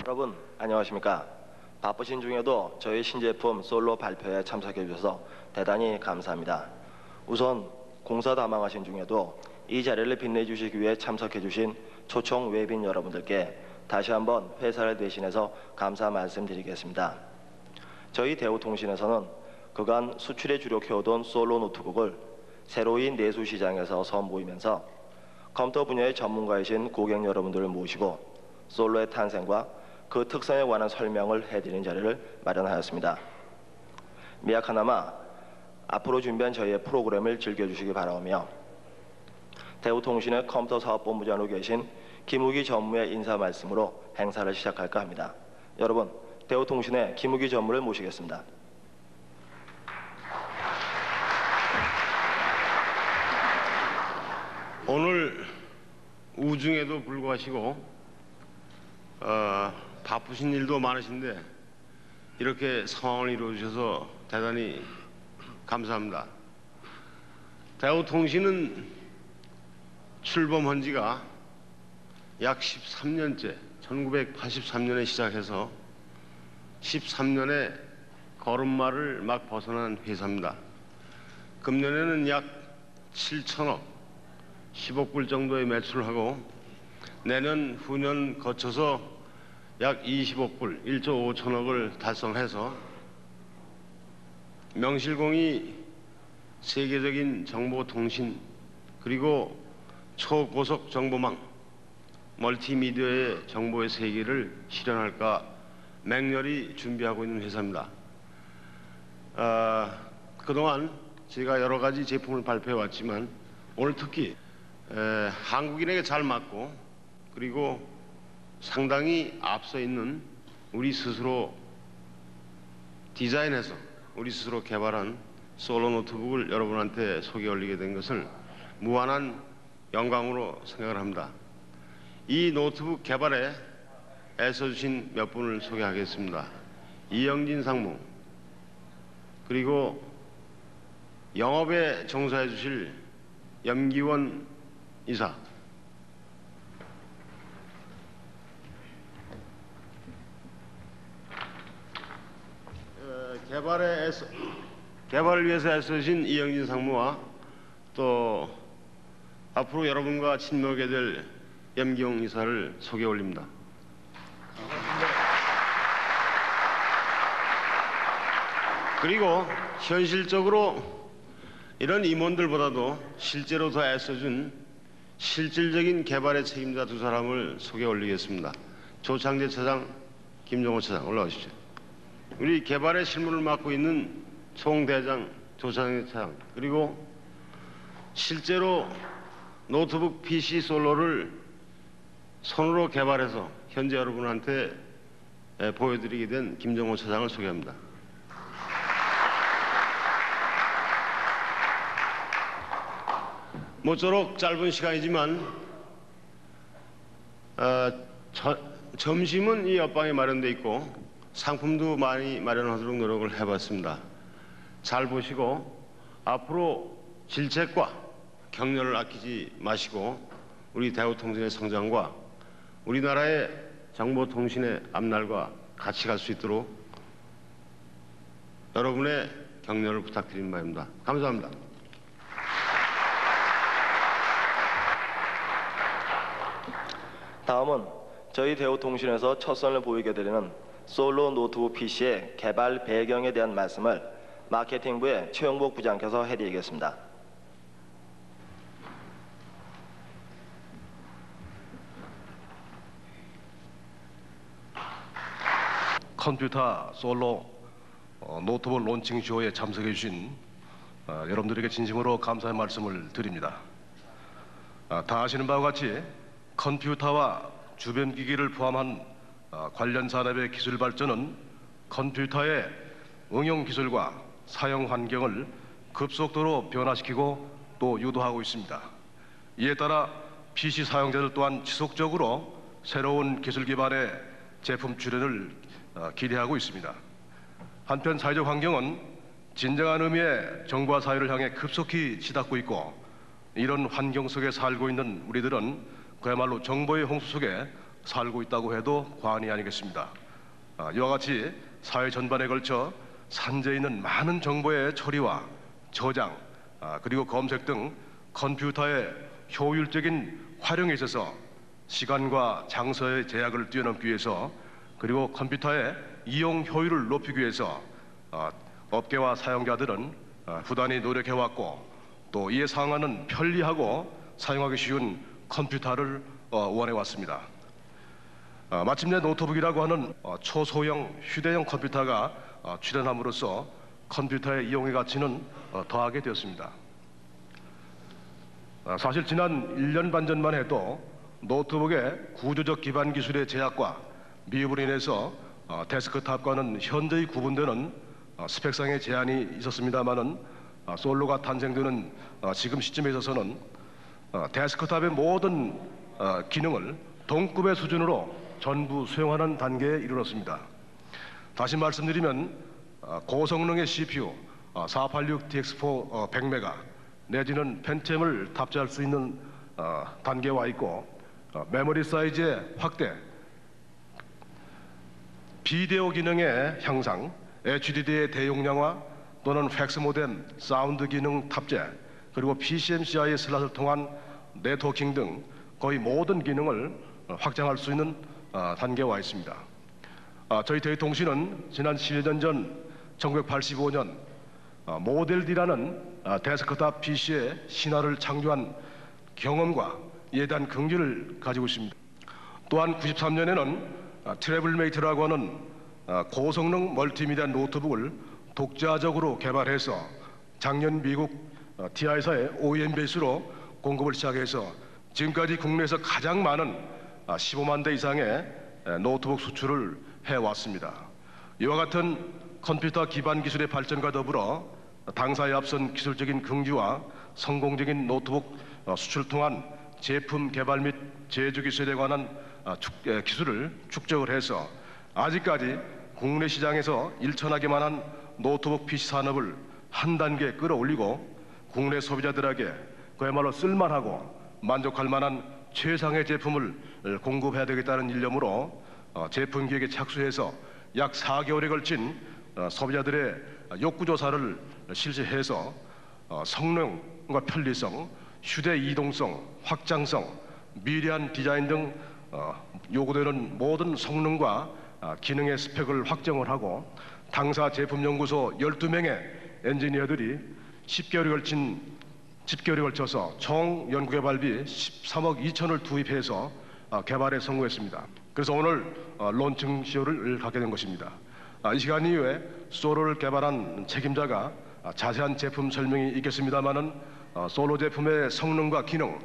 여러분 안녕하십니까? 바쁘신 중에도 저희 신제품 솔로 발표에 참석해 주셔서 대단히 감사합니다. 우선 공사다망하신 중에도 이 자리를 빛내주시기 위해 참석해 주신 초청 외빈 여러분들께 다시 한번 회사를 대신해서 감사 말씀드리겠습니다. 저희 대우통신에서는 그간 수출에 주력해오던 솔로 노트북을 새로이 내수 시장에서 선보이면서 컴퓨터 분야의 전문가이신 고객 여러분들을 모시고 솔로의 탄생과 그 특성에 관한 설명을 해드리는 자리를 마련하였습니다. 미약하나마 앞으로 준비한 저희의 프로그램을 즐겨주시기 바라며 대우통신의 컴퓨터 사업본부장으로 계신 김우기 전무의 인사 말씀으로 행사를 시작할까 합니다. 여러분, 대우통신의 김우기 전무를 모시겠습니다. 오늘 우중에도 불구하시고 바쁘신 일도 많으신데 이렇게 성원을 이루어주셔서 대단히 감사합니다. 대우통신은 출범한 지가 약 13년째 1983년에 시작해서 13년의 걸음마를 막 벗어난 회사입니다. 금년에는 약 7천억 10억 불 정도의 매출을 하고 내년 후년 거쳐서 약 20억 불 1조 5천억을 달성해서 명실공히 세계적인 정보통신 그리고 초고속 정보망 멀티미디어의 정보의 세계를 실현할까 맹렬히 준비하고 있는 회사입니다. 그동안 제가 여러 가지 제품을 발표해 왔지만 오늘 특히 한국인에게 잘 맞고 그리고 상당히 앞서 있는 우리 스스로 디자인해서 우리 스스로 개발한 솔로 노트북을 여러분한테 소개 올리게 된 것을 무한한 영광으로 생각을 합니다. 이 노트북 개발에 애써주신 몇 분을 소개하겠습니다. 이영진 상무 그리고 영업에 종사해 주실 염기원 이사 개발을 위해서 애써주신 이영진 상무와 또 앞으로 여러분과 친목하게 될 염기용 이사를 소개 올립니다. 그리고 현실적으로 이런 임원들보다도 실제로 더 애써준 실질적인 개발의 책임자 두 사람을 소개 올리겠습니다. 조창재 차장, 김종호 차장 올라오시죠. 우리 개발의 실무를 맡고 있는 총대장 조창재 차장 그리고 실제로 노트북 PC 솔로를 손으로 개발해서 현재 여러분한테 보여드리게 된 김종호 차장을 소개합니다. 모쪼록 짧은 시간이지만 점심은 이 옆방에 마련되어 있고 상품도 많이 마련하도록 노력을 해봤습니다. 잘 보시고 앞으로 질책과 격려를 아끼지 마시고 우리 대우통신의 성장과 우리나라의 정보통신의 앞날과 같이 갈 수 있도록 여러분의 격려를 부탁드리는 바입니다. 감사합니다. 다음은 저희 대우통신에서 첫 선을 보이게 되는 솔로 노트북 PC의 개발 배경에 대한 말씀을 마케팅부의 최영복 부장께서 해드리겠습니다. 컴퓨터 솔로 노트북 론칭 쇼에 참석해 주신 여러분들에게 진심으로 감사의 말씀을 드립니다. 다 아시는 바와 같이 컴퓨터와 주변 기기를 포함한 관련 산업의 기술 발전은 컴퓨터의 응용 기술과 사용 환경을 급속도로 변화시키고 또 유도하고 있습니다. 이에 따라 PC 사용자들 또한 지속적으로 새로운 기술 기반의 제품 출현을 기대하고 있습니다. 한편 사회적 환경은 진정한 의미의 정보화 사회를 향해 급속히 치닫고 있고 이런 환경 속에 살고 있는 우리들은 그야말로 정보의 홍수 속에 살고 있다고 해도 과언이 아니겠습니다. 이와 같이 사회 전반에 걸쳐 산재해 있는 많은 정보의 처리와 저장, 그리고 검색 등 컴퓨터의 효율적인 활용에 있어서 시간과 장소의 제약을 뛰어넘기 위해서, 그리고 컴퓨터의 이용 효율을 높이기 위해서 업계와 사용자들은 부단히 노력해왔고, 또 이에 상응하는 편리하고 사용하기 쉬운 컴퓨터를 원해왔습니다. 마침내 노트북이라고 하는 초소형 휴대용 컴퓨터가 출현함으로써 컴퓨터의 이용의 가치는 더하게 되었습니다. 사실 지난 1년 반 전만 해도 노트북의 구조적 기반 기술의 제약과 미흡으로 인해서 데스크탑과는 현저히 구분되는 스펙상의 제한이 있었습니다마는, 솔로가 탄생되는 지금 시점에 있어서는 데스크탑의 모든 기능을 동급의 수준으로 전부 수용하는 단계에 이르렀습니다. 다시 말씀드리면 고성능의 CPU 486DX4 100메가 내지는 펜티엄을 탑재할 수 있는 단계에 와 있고, 메모리 사이즈의 확대, 비디오 기능의 향상, HDD의 대용량화 또는 팩스 모뎀, 사운드 기능 탑재, 그리고 PCMCI 슬롯을 통한 네트워킹 등 거의 모든 기능을 확장할 수 있는 단계에 와 있습니다. 저희 대통신은 지난 12년 전 1985년 모델 D라는 데스크탑 PC의 신화를 창조한 경험과 이에 대한 긍지를 가지고 있습니다. 또한 93년에는 트래블메이트라고 하는 고성능 멀티미디어 노트북을 독자적으로 개발해서 작년 미국 TI사의 OEM 베이스로 공급을 시작해서 지금까지 국내에서 가장 많은 15만 대 이상의 노트북 수출을 해왔습니다. 이와 같은 컴퓨터 기반 기술의 발전과 더불어 당사에 앞선 기술적인 긍지와 성공적인 노트북 수출을 통한 제품 개발 및 제조 기술에 관한 기술을 축적을 해서 아직까지 국내 시장에서 일천하게만 한 노트북 PC 산업을 한 단계 끌어올리고 국내 소비자들에게 그야말로 쓸만하고 만족할 만한 최상의 제품을 공급해야 되겠다는 일념으로 제품 기획에 착수해서 약 4개월에 걸친 소비자들의 욕구 조사를 실시해서 성능과 편리성, 휴대 이동성, 확장성, 미래한 디자인 등 요구되는 모든 성능과 기능의 스펙을 확정을 하고, 당사 제품연구소 12명의 엔지니어들이 10개월에 걸쳐서 총 연구개발비 13억 2천을 투입해서 개발에 성공했습니다. 그래서 오늘 론칭 쇼를 갖게 된 것입니다. 이 시간 이후에 솔로를 개발한 책임자가 자세한 제품 설명이 있겠습니다마는 솔로 제품의 성능과 기능,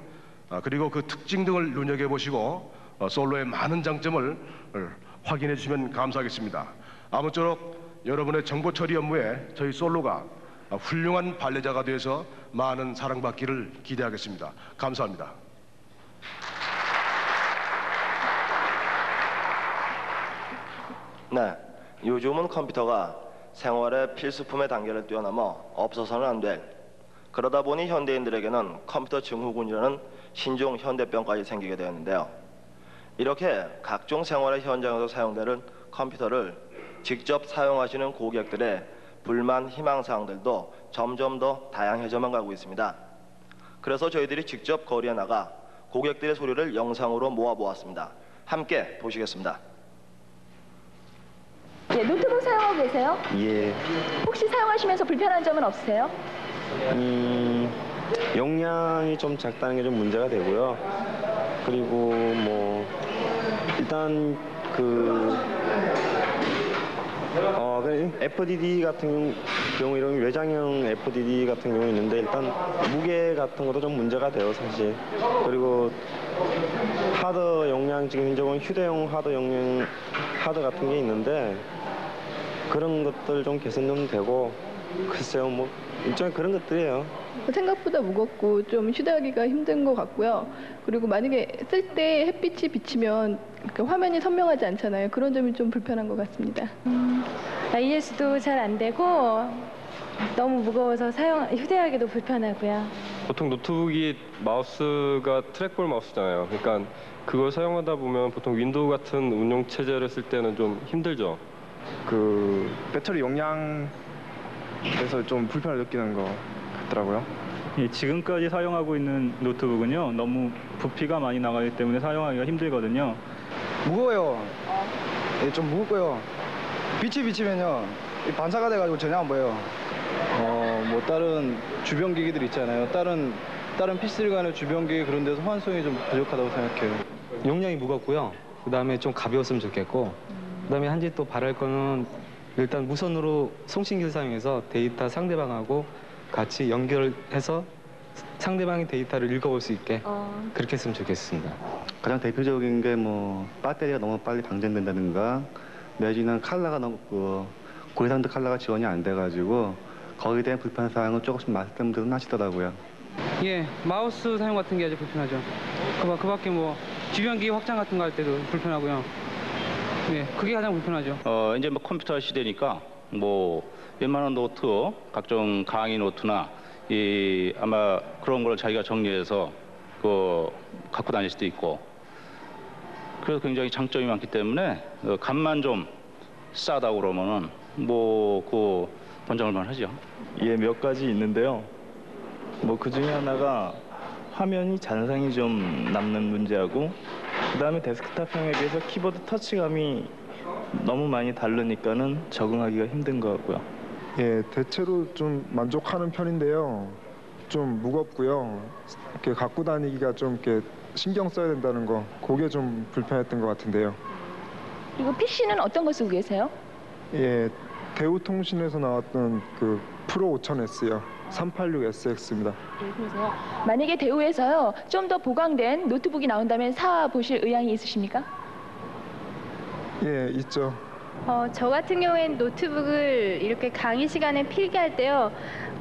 그리고 그 특징 등을 눈여겨보시고 솔로의 많은 장점을 확인해 주시면 감사하겠습니다. 아무쪼록 여러분의 정보 처리 업무에 저희 솔로가 훌륭한 반려자가 되어서 많은 사랑받기를 기대하겠습니다. 감사합니다. 네, 요즘은 컴퓨터가 생활의 필수품의 단계를 뛰어넘어 없어서는 안 될, 그러다 보니 현대인들에게는 컴퓨터 증후군이라는 신종 현대병까지 생기게 되었는데요. 이렇게 각종 생활의 현장에서 사용되는 컴퓨터를 직접 사용하시는 고객들의 불만, 희망사항들도 점점 더 다양해져만 가고 있습니다. 그래서 저희들이 직접 거리에 나가 고객들의 소리를 영상으로 모아보았습니다. 함께 보시겠습니다. 예, 노트북 사용하고 계세요? 예. 혹시 사용하시면서 불편한 점은 없으세요? 용량이 좀 작다는 게 좀 문제가 되고요. 그리고 뭐 일단 FDD 같은 경우 이런 외장형 FDD 같은 경우 있는데 일단 무게 같은 것도 좀 문제가 돼요, 사실. 그리고 하드 용량, 지금 현재는 휴대용 하드 용량 하드 같은 게 있는데 그런 것들 좀 개선 좀 되고, 글쎄요, 뭐 일종의 그런 것들이에요. 생각보다 무겁고 좀 휴대하기가 힘든 것 같고요. 그리고 만약에 쓸 때 햇빛이 비치면 화면이 선명하지 않잖아요. 그런 점이 좀 불편한 것 같습니다. IS도 잘 안 되고 너무 무거워서 휴대하기도 불편하고요. 보통 노트북이 마우스가 트랙볼 마우스잖아요. 그러니까 그걸 사용하다 보면 보통 윈도우 같은 운용 체제를 쓸 때는 좀 힘들죠. 그 배터리 용량에서 좀 불편을 느끼는 것 같더라고요. 지금까지 사용하고 있는 노트북은요, 너무 부피가 많이 나가기 때문에 사용하기가 힘들거든요. 무거워요. 좀 무겁고요. 빛이 비치면요, 반사가 돼가지고 전혀 안 보여요. 뭐 다른 주변 기기들 있잖아요. 다른 PC들 간의 주변 기기 그런 데서 호환성이 좀 부족하다고 생각해요. 용량이 무겁고요. 그다음에 좀 가벼웠으면 좋겠고, 그다음에 한 가지 또 바랄 거는 일단 무선으로 송신기를 사용해서 데이터 상대방하고 같이 연결해서 상대방의 데이터를 읽어볼 수 있게 그렇게 했으면 좋겠습니다. 가장 대표적인 게 뭐 배터리가 너무 빨리 방전된다든가 내지는 컬러가 너무 고해상도 컬러가 지원이 안 돼가지고 거기에 대한 불편 사항은 조금씩 말씀들은 하시더라고요. 예, 마우스 사용 같은 게 아주 불편하죠. 그 밖에 뭐 주변 기기 확장 같은 거 할 때도 불편하고요. 예, 그게 가장 불편하죠. 이제 뭐 컴퓨터 시대니까 뭐 웬만한 노트, 각종 강의 노트나 아마 그런 걸 자기가 정리해서 갖고 다닐 수도 있고, 그래서 굉장히 장점이 많기 때문에 값만 좀 싸다고 그러면은 뭐 권장할 만하죠. 예, 몇 가지 있는데요. 뭐 그 중에 하나가 화면이 잔상이 좀 남는 문제하고, 그다음에 데스크탑형에 비해서 키보드 터치감이 너무 많이 다르니까는 적응하기가 힘든 것 같고요. 예, 대체로 좀 만족하는 편인데요. 좀 무겁고요. 이렇게 갖고 다니기가 좀 이렇게 신경 써야 된다는 거, 그게 좀 불편했던 것 같은데요. 그리고 PC는 어떤 거 쓰고 계세요? 예, 대우통신에서 나왔던 그 프로 5000S요. 386SX입니다. 네, 그러세요. 만약에 대우에서요, 좀 더 보강된 노트북이 나온다면 사 보실 의향이 있으십니까? 예, 있죠. 저 같은 경우엔 노트북을 이렇게 강의 시간에 필기할 때요,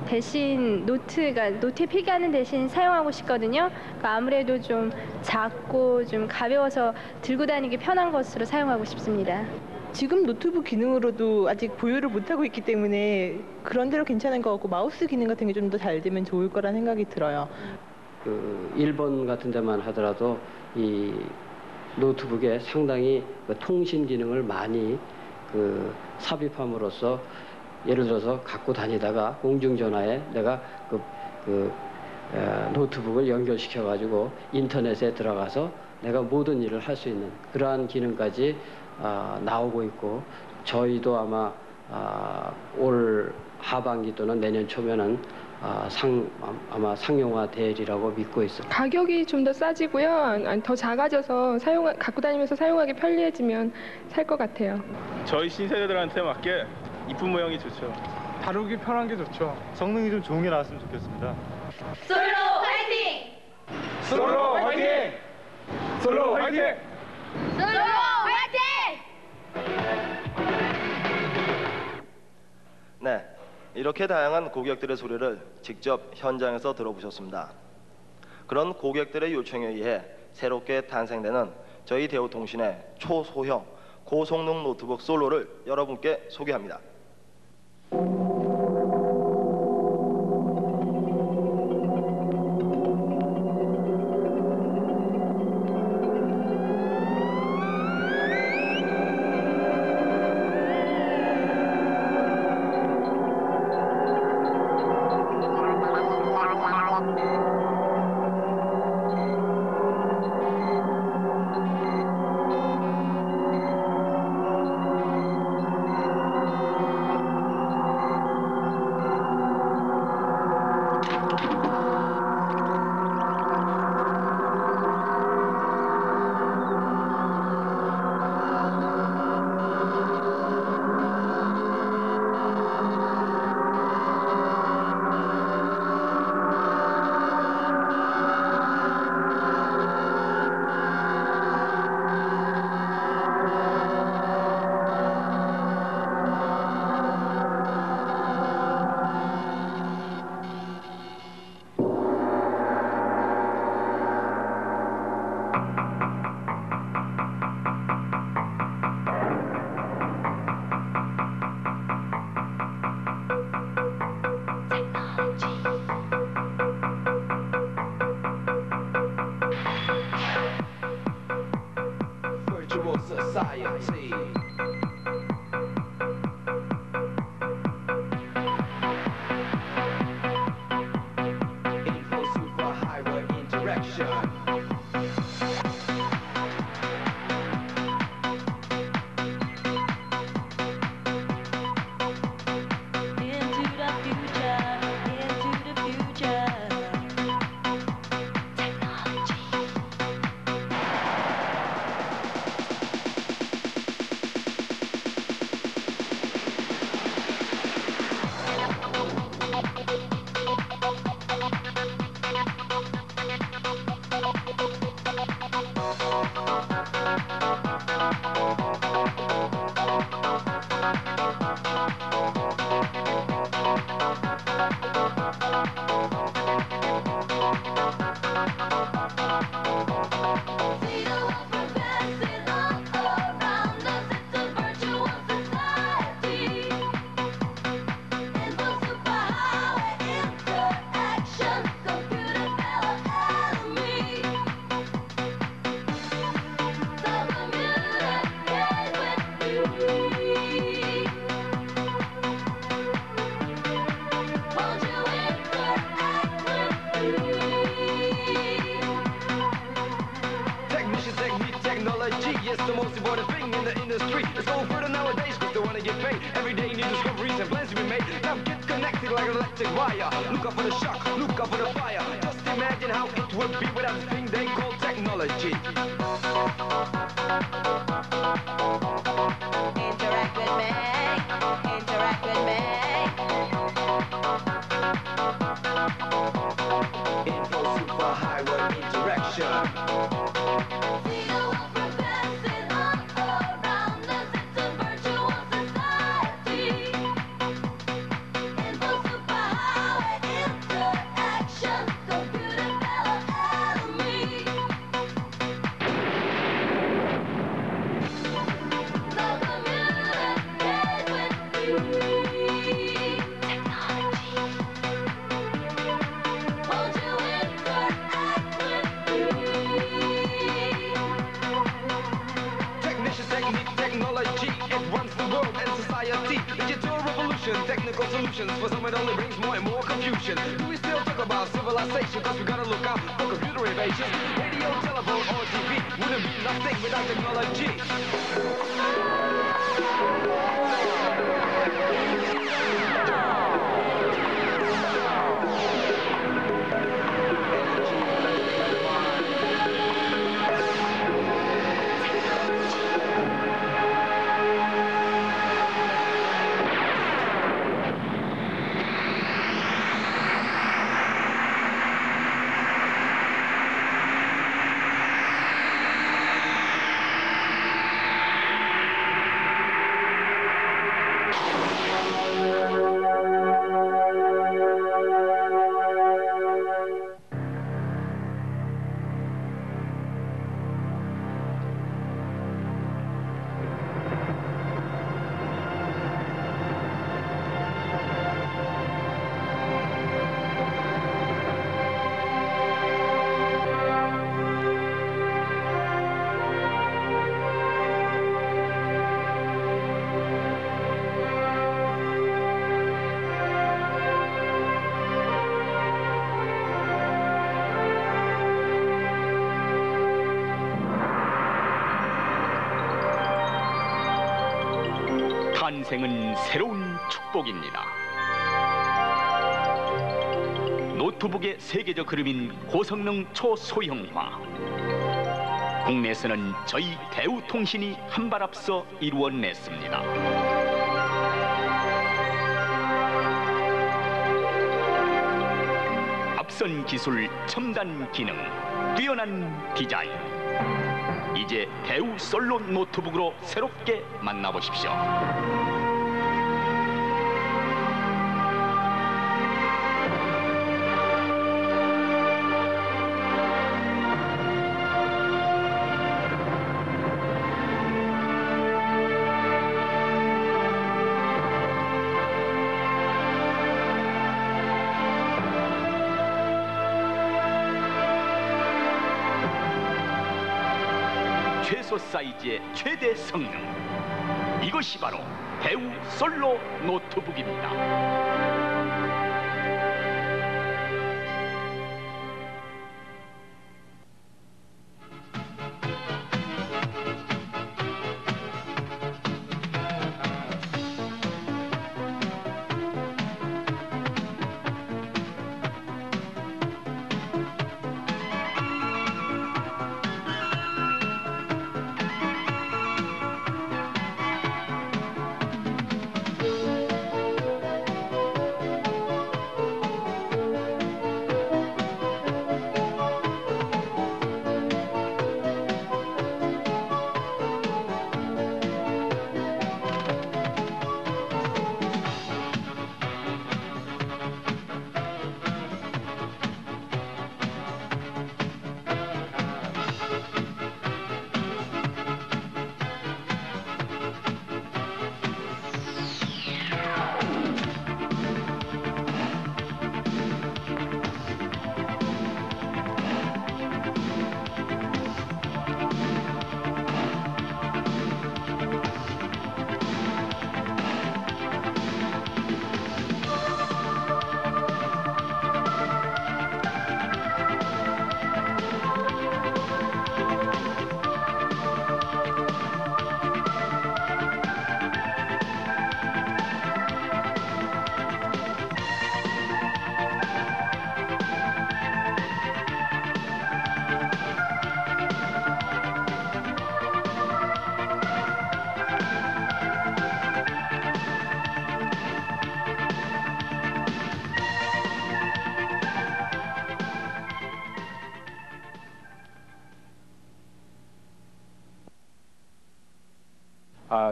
대신 노트에 필기하는 대신 사용하고 싶거든요. 그러니까 아무래도 좀 작고 좀 가벼워서 들고 다니기 편한 것으로 사용하고 싶습니다. 지금 노트북 기능으로도 아직 보유를 못하고 있기 때문에 그런 대로 괜찮은 것 같고, 마우스 기능 같은 게 좀 더 잘 되면 좋을 거라는 생각이 들어요. 일본 같은 데만 하더라도 이 노트북에 상당히 통신 기능을 많이 삽입함으로써, 예를 들어서 갖고 다니다가 공중전화에 내가 노트북을 연결시켜 가지고 인터넷에 들어가서 내가 모든 일을 할 수 있는 그러한 기능까지 나오고 있고, 저희도 아마 올 하반기 또는 내년 초면은 아마 상용화 되리라고 믿고 있습니다. 가격이 좀 더 싸지고요. 더 작아져서 갖고 다니면서 사용하기 편리해지면 살 것 같아요. 저희 신세대들한테 맞게 이쁜 모양이 좋죠. 다루기 편한 게 좋죠. 성능이 좀 좋은 게 나왔으면 좋겠습니다. 솔로 화이팅! 솔로 화이팅! 솔로 화이팅! 솔로 화이팅! 네, 이렇게 다양한 고객들의 소리를 직접 현장에서 들어보셨습니다. 그런 고객들의 요청에 의해 새롭게 탄생되는 저희 대우통신의 초소형 고성능 노트북 솔로를 여러분께 소개합니다. variety. Info super highway interaction. Technology is the most important thing in the industry. It's going further nowadays because they want to get paid. Every day new discoveries and plans to be made. Now get connected like an electric wire. Look out for the shock, look out for the fire. Just imagine how it would be without this thing they call technology. Interact with me, interact with me. Info super highway interaction. Technical solutions for some it only brings more and more confusion. Do we still talk about civilization? Cause we gotta look out for computer invasions. Radio, telephone, or TV wouldn't be nothing without technology. 탄생은 새로운 축복입니다. 노트북의 세계적 흐름인 고성능 초소형화. 국내에서는 저희 대우통신이 한 발 앞서 이루어냈습니다. 앞선 기술, 첨단 기능, 뛰어난 디자인. 이제 대우 솔로 노트북으로 새롭게 만나보십시오. 압소 사이즈의 최대 성능. 이것이 바로 배우 솔로 노트북입니다.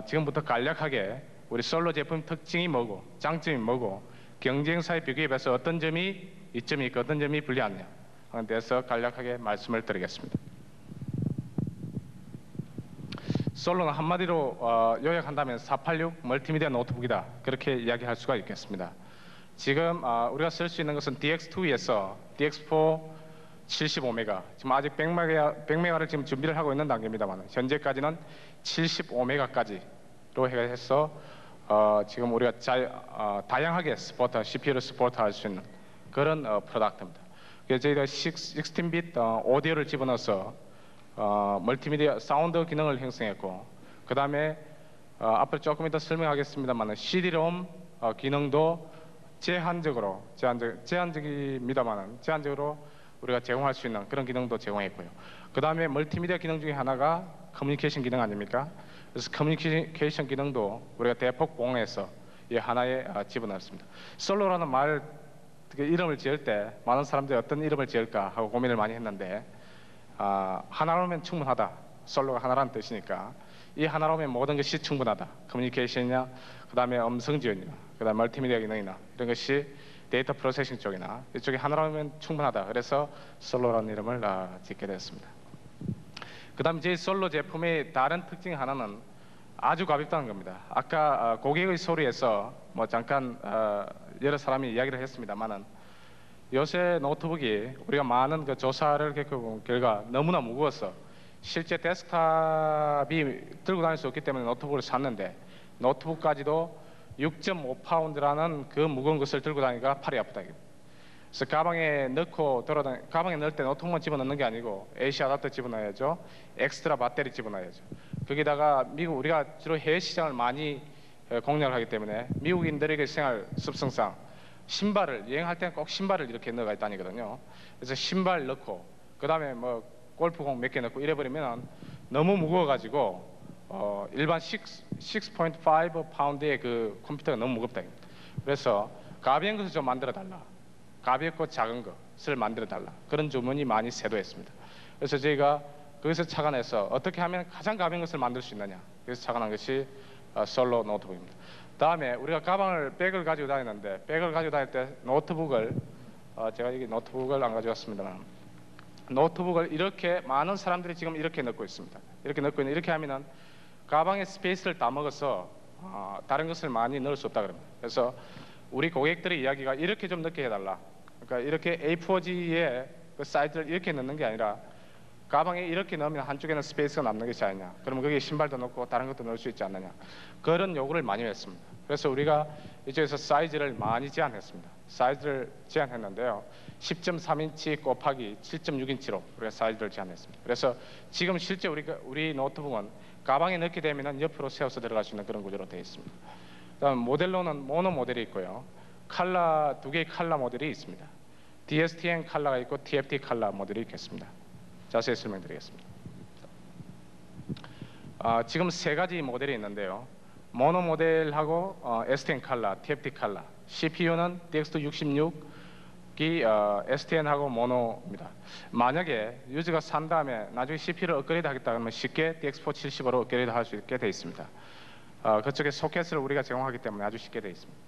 지금부터 간략하게 우리 솔로 제품 특징이 뭐고 장점이 뭐고 경쟁사에 비교해 봐서 어떤 점이 이점이 있고 어떤 점이 불리하냐 하는 데서 간략하게 말씀을 드리겠습니다. 솔로는 한마디로 요약한다면 486 멀티미디어 노트북이다, 그렇게 이야기할 수가 있겠습니다. 지금 우리가 쓸 수 있는 것은 DX2에서 DX4 75메가, 지금 아직 100메가를 지금 준비를 하고 있는 단계입니다만 현재까지는 75메가까지로 해서 지금 우리가 다양하게 CPU를 스포트할 수 있는 그런 프로덕트입니다. 그래서 저희가 16빗 오디오를 집어넣어서 멀티미디어 사운드 기능을 형성했고, 그 다음에 앞으로 조금 이따 설명하겠습니다만 CD-ROM 기능도 제한적으로 우리가 제공할 수 있는 그런 기능도 제공했고요. 그 다음에 멀티미디어 기능 중에 하나가 커뮤니케이션 기능 아닙니까? 그래서 커뮤니케이션 기능도 우리가 대폭 공유해서 이 하나에 집어넣었습니다. 솔로라는 말 이름을 지을 때 많은 사람들이 어떤 이름을 지을까 하고 고민을 많이 했는데 하나로면 충분하다. 솔로가 하나라는 뜻이니까 이 하나로면 모든 것이 충분하다. 커뮤니케이션이나 그 다음에 음성 지원이나 그 다음에 멀티미디어 기능이나 이런 것이 데이터 프로세싱 쪽이나 이쪽에 하나라면 충분하다. 그래서 솔로라는 이름을 짓게 됐습니다. 그 다음에 제 솔로 제품의 다른 특징 하나는 아주 가볍다는 겁니다. 아까 고객의 소리에서 뭐 잠깐 여러 사람이 이야기를 했습니다만은 요새 노트북이 우리가 많은 그 조사를 겪어본 결과 너무나 무거워서 실제 데스크탑이 들고 다닐 수 없기 때문에 노트북을 샀는데 노트북까지도 6.5파운드라는 그 무거운 것을 들고 다니기가 팔이 아프다. 그래서 가방에 넣을 때 노트북만 집어넣는 게 아니고 AC 어댑터 집어넣어야죠. 엑스트라 배터리 집어넣어야죠. 거기다가 우리가 주로 해외 시장을 많이 공략을 하기 때문에 미국인들에게 생활 습성상 여행할 때는 꼭 신발을 이렇게 넣어가 다니거든요. 그래서 신발 넣고 그 다음에 뭐 골프공 몇 개 넣고 이래버리면 너무 무거워가지고 일반 6.5 파운드의 그 컴퓨터가 너무 무겁다. 그래서 가벼운 것을 좀 만들어 달라. 가볍고 작은 것을 만들어 달라. 그런 주문이 많이 쇄도했습니다. 그래서 저희가 거기서 착안해서 어떻게 하면 가장 가벼운 것을 만들 수 있느냐. 그래서 착안한 것이 솔로 노트북입니다. 다음에 우리가 백을 가지고 다니는데 백을 가지고 다닐 때 노트북을 제가 여기 노트북을 안 가져왔습니다만 노트북을 이렇게 많은 사람들이 지금 이렇게 넣고 있습니다. 이렇게 하면은 가방에 스페이스를 다 먹어서 다른 것을 많이 넣을 수 없다 그럽니다. 그래서 우리 고객들의 이야기가 이렇게 좀 넣게 해달라. 그러니까 이렇게 A4지에 그 사이즈를 이렇게 넣는 게 아니라 가방에 이렇게 넣으면 한쪽에는 스페이스가 남는 것이 아니냐. 그러면 거기에 신발도 넣고 다른 것도 넣을 수 있지 않느냐. 그런 요구를 많이 했습니다. 그래서 우리가 이쪽에서 사이즈를 많이 제한했습니다. 사이즈를 제한했는데요. 10.3인치 곱하기 7.6인치로 우리가 사이즈를 제한했습니다. 그래서 지금 실제 우리 노트북은 가방에 넣게 되면 옆으로 세워서 들어갈 수 있는 그런 구조로 되어 있습니다. 그다음 모델로는 모노 모델이 있고요. 칼라 두 개의 칼라 모델이 있습니다. DSTN 칼라가 있고 TFT 칼라 모델이 있겠습니다. 자세히 설명드리겠습니다. 지금 세 가지 모델이 있는데요. 모노 모델하고 STN 칼라, TFT 칼라. CPU는 DX266이 STN하고 모노입니다. 만약에 유저가 산 다음에 나중에 CPU를 업그레이드 하겠다 그러면 쉽게 DX475로 업그레이드 할 수 있게 되어 있습니다. 그쪽에 소켓을 우리가 제공하기 때문에 아주 쉽게 되어 있습니다.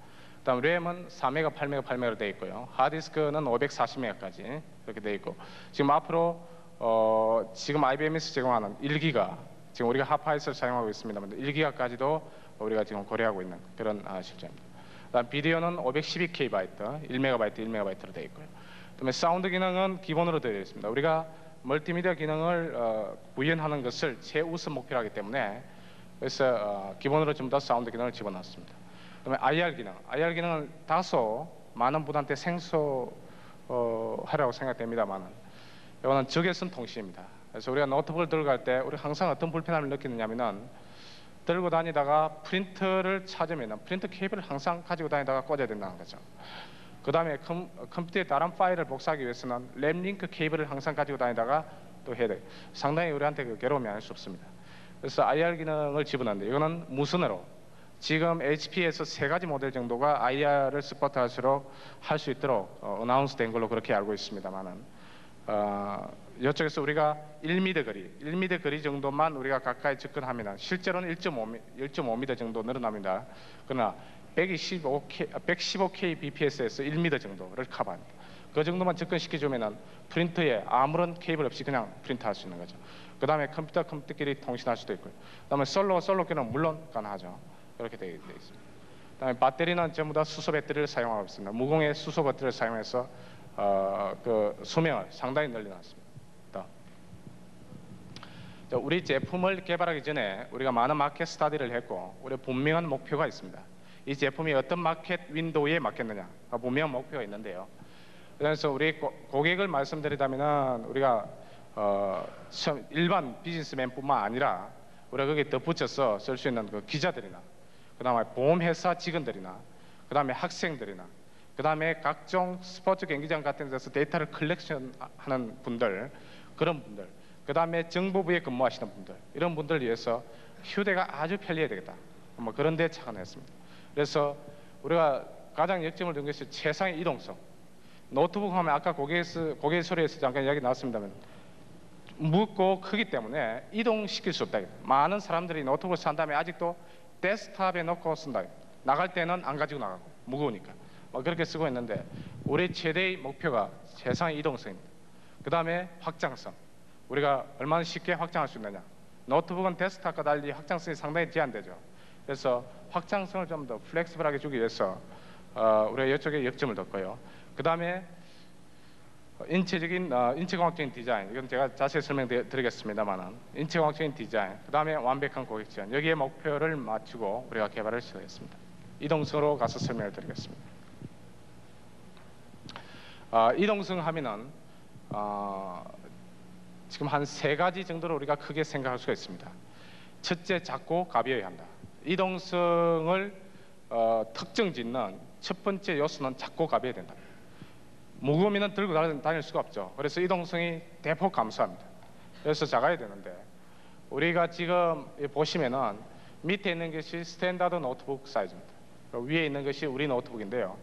다음 램은 4메가, 8메가, 8메가로 되어 있고요. 하드디스크는 540메가까지 이렇게 되어 있고 지금 앞으로 지금 IBM에서 제공하는 1기가 지금 우리가 하파이스를 사용하고 있습니다만 1기가까지도 우리가 지금 고려하고 있는 그런 실제입니다. 다음 비디오는 512KB, 1MB, 1MB로 되어 있고요. 그다음에 사운드 기능은 기본으로 되어 있습니다. 우리가 멀티미디어 기능을 구현하는 것을 최우선 목표로 하기 때문에 그래서 기본으로 좀 더 사운드 기능을 집어넣었습니다. 그다음에 IR 기능은 다소 많은 분한테 생소하라고 생각됩니다만 이거는 적외선 통신입니다. 그래서 우리가 노트북을 들고 갈 때 우리 항상 어떤 불편함을 느끼느냐면은 들고 다니다가 프린터를 찾으면 프린터 케이블을 항상 가지고 다니다가 꽂아야 된다는 거죠. 그 다음에 컴퓨터에 다른 파일을 복사하기 위해서는 램 링크 케이블을 항상 가지고 다니다가 또 해야 돼요. 상당히 우리한테 그 괴로움이 아닐 수 없습니다. 그래서 IR 기능을 집어넣는데 이거는 무선으로 지금 HP에서 세 가지 모델 정도가 IR을 서포트할수록 할 수 있도록 어나운스 된 걸로 그렇게 알고 있습니다만은 이쪽에서 우리가 1m 거리 정도만 우리가 가까이 접근하면 실제로는 1.5m 정도 늘어납니다. 그러나 115kbps에서 1m 정도를 커버합니다. 그 정도만 접근시켜주면 프린터에 아무런 케이블 없이 그냥 프린트할 수 있는 거죠. 그 다음에 컴퓨터끼리 통신할 수도 있고요. 그 다음에 솔로끼리는 물론 가능하죠. 그렇게 되어 있습니다. 그 다음에 배터리는 전부 다 수소 배터리를 사용하고 있습니다. 무공해 수소 배터리를 사용해서 그 수명을 상당히 늘려놨습니다. 우리 제품을 개발하기 전에 우리가 많은 마켓 스터디를 했고 우리 분명한 목표가 있습니다. 이 제품이 어떤 마켓 윈도우에 맞겠느냐 분명한 목표가 있는데요. 그래서 우리 고객을 말씀드리자면 우리가 일반 비즈니스맨뿐만 아니라 우리가 거기에 덧붙여서 쓸 수 있는 그 기자들이나 그 다음에 보험회사 직원들이나 그 다음에 학생들이나 그 다음에 각종 스포츠 경기장 같은 데서 데이터를 컬렉션하는 분들 그런 분들 그 다음에 정보부에 근무하시는 분들 이런 분들을 위해서 휴대가 아주 편리해야 되겠다 뭐 그런 데 착안했습니다. 그래서 우리가 가장 역점을 둔 것이 최상의 이동성. 노트북 하면 아까 고객 소리에서 잠깐 이야기 나왔습니다만 무겁고 크기 때문에 이동시킬 수 없다. 많은 사람들이 노트북을 산 다음에 아직도 데스크탑에 놓고 쓴다. 나갈 때는 안 가지고 나가고 무거우니까 그렇게 쓰고 있는데 우리 최대의 목표가 최상의 이동성입니다. 그 다음에 확장성. 우리가 얼마나 쉽게 확장할 수 있느냐. 노트북은 데스크탑과 달리 확장성이 상당히 제한되죠. 그래서 확장성을 좀 더 플렉시블하게 주기 위해서 우리가 이쪽에 역점을 뒀고요. 그 다음에 인체공학적인 디자인, 이건 제가 자세히 설명드리겠습니다만은 인체공학적인 디자인, 그 다음에 완벽한 고객 지원, 여기에 목표를 맞추고 우리가 개발을 시작했습니다. 이동성으로 가서 설명을 드리겠습니다. 이동성 하면은 지금 한 세 가지 정도로 우리가 크게 생각할 수가 있습니다. 첫째, 작고 가벼워야 한다. 이동성을 특정짓는 첫 번째 요소는 작고 가벼워야 된다. 무거우면 들고 다닐 수가 없죠. 그래서 이동성이 대폭 감소합니다. 그래서 작아야 되는데 우리가 지금 보시면은 밑에 있는 것이 스탠다드 노트북 사이즈입니다. 위에 있는 것이 우리 노트북인데요.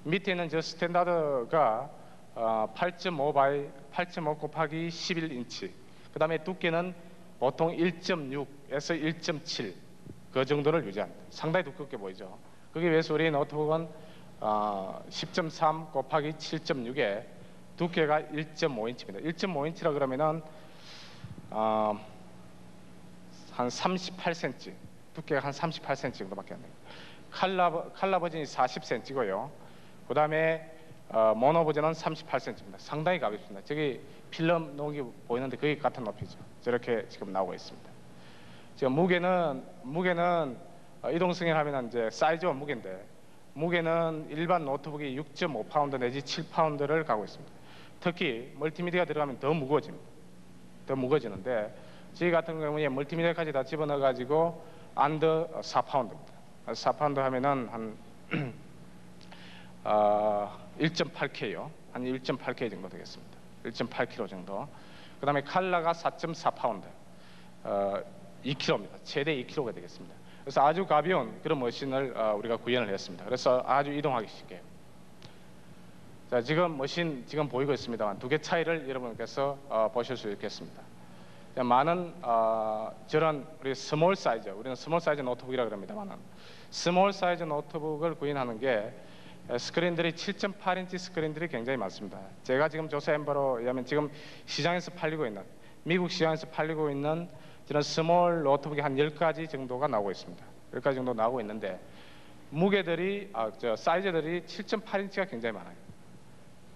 밑에 있는 저 스탠다드가 8.5 곱하기 11인치. 그 다음에 두께는 보통 1.6에서 1.7 그 정도를 유지합니다. 상당히 두껍게 보이죠. 거기에 비해서 우리 노트북은 10.3 곱하기 7.6에 두께가 1.5인치입니다. 1.5인치라 그러면은 한 38cm, 두께가 한 38cm 정도밖에 안 돼요. 칼라 버전이 40cm고요. 그 다음에 모노 버전은 38cm입니다. 상당히 가볍습니다. 저기 필름 녹이 보이는데 그게 같은 높이죠. 저렇게 지금 나오고 있습니다. 지금 무게는 이동승인 하면 이제 사이즈와 무게인데 무게는 일반 노트북이 6.5파운드 내지 7파운드를 가고 있습니다. 특히 멀티미디어가 들어가면 더 무거워집니다. 더 무거워지는데 저희 같은 경우에 멀티미디어까지 다 집어넣어 가지고 안더 4파운드입니다. 4파운드 하면은 한 1.8K요. 한 1.8K 정도 되겠습니다. 1.8kg 정도. 그 다음에 칼라가 4.4파운드, 2kg입니다. 최대 2kg가 되겠습니다. 그래서 아주 가벼운 그런 머신을 우리가 구현을 했습니다. 그래서 아주 이동하기 쉽게. 자, 지금 머신 지금 보이고 있습니다만 두 개 차이를 여러분께서 보실 수 있겠습니다. 자, 많은 저런 우리 스몰 사이즈, 우리는 스몰 사이즈 노트북이라고 그럽니다만은 스몰 사이즈 노트북을 구현하는 게 스크린들이 7.8인치 스크린들이 굉장히 많습니다. 제가 지금 조사한 바로 의하면 지금 시장에서 팔리고 있는 미국 시장에서 팔리고 있는 저런 스몰 노트북이 한 10가지 정도가 나오고 있습니다. 10가지 정도 나오고 있는데 무게들이 사이즈들이 7.8인치가 굉장히 많아요.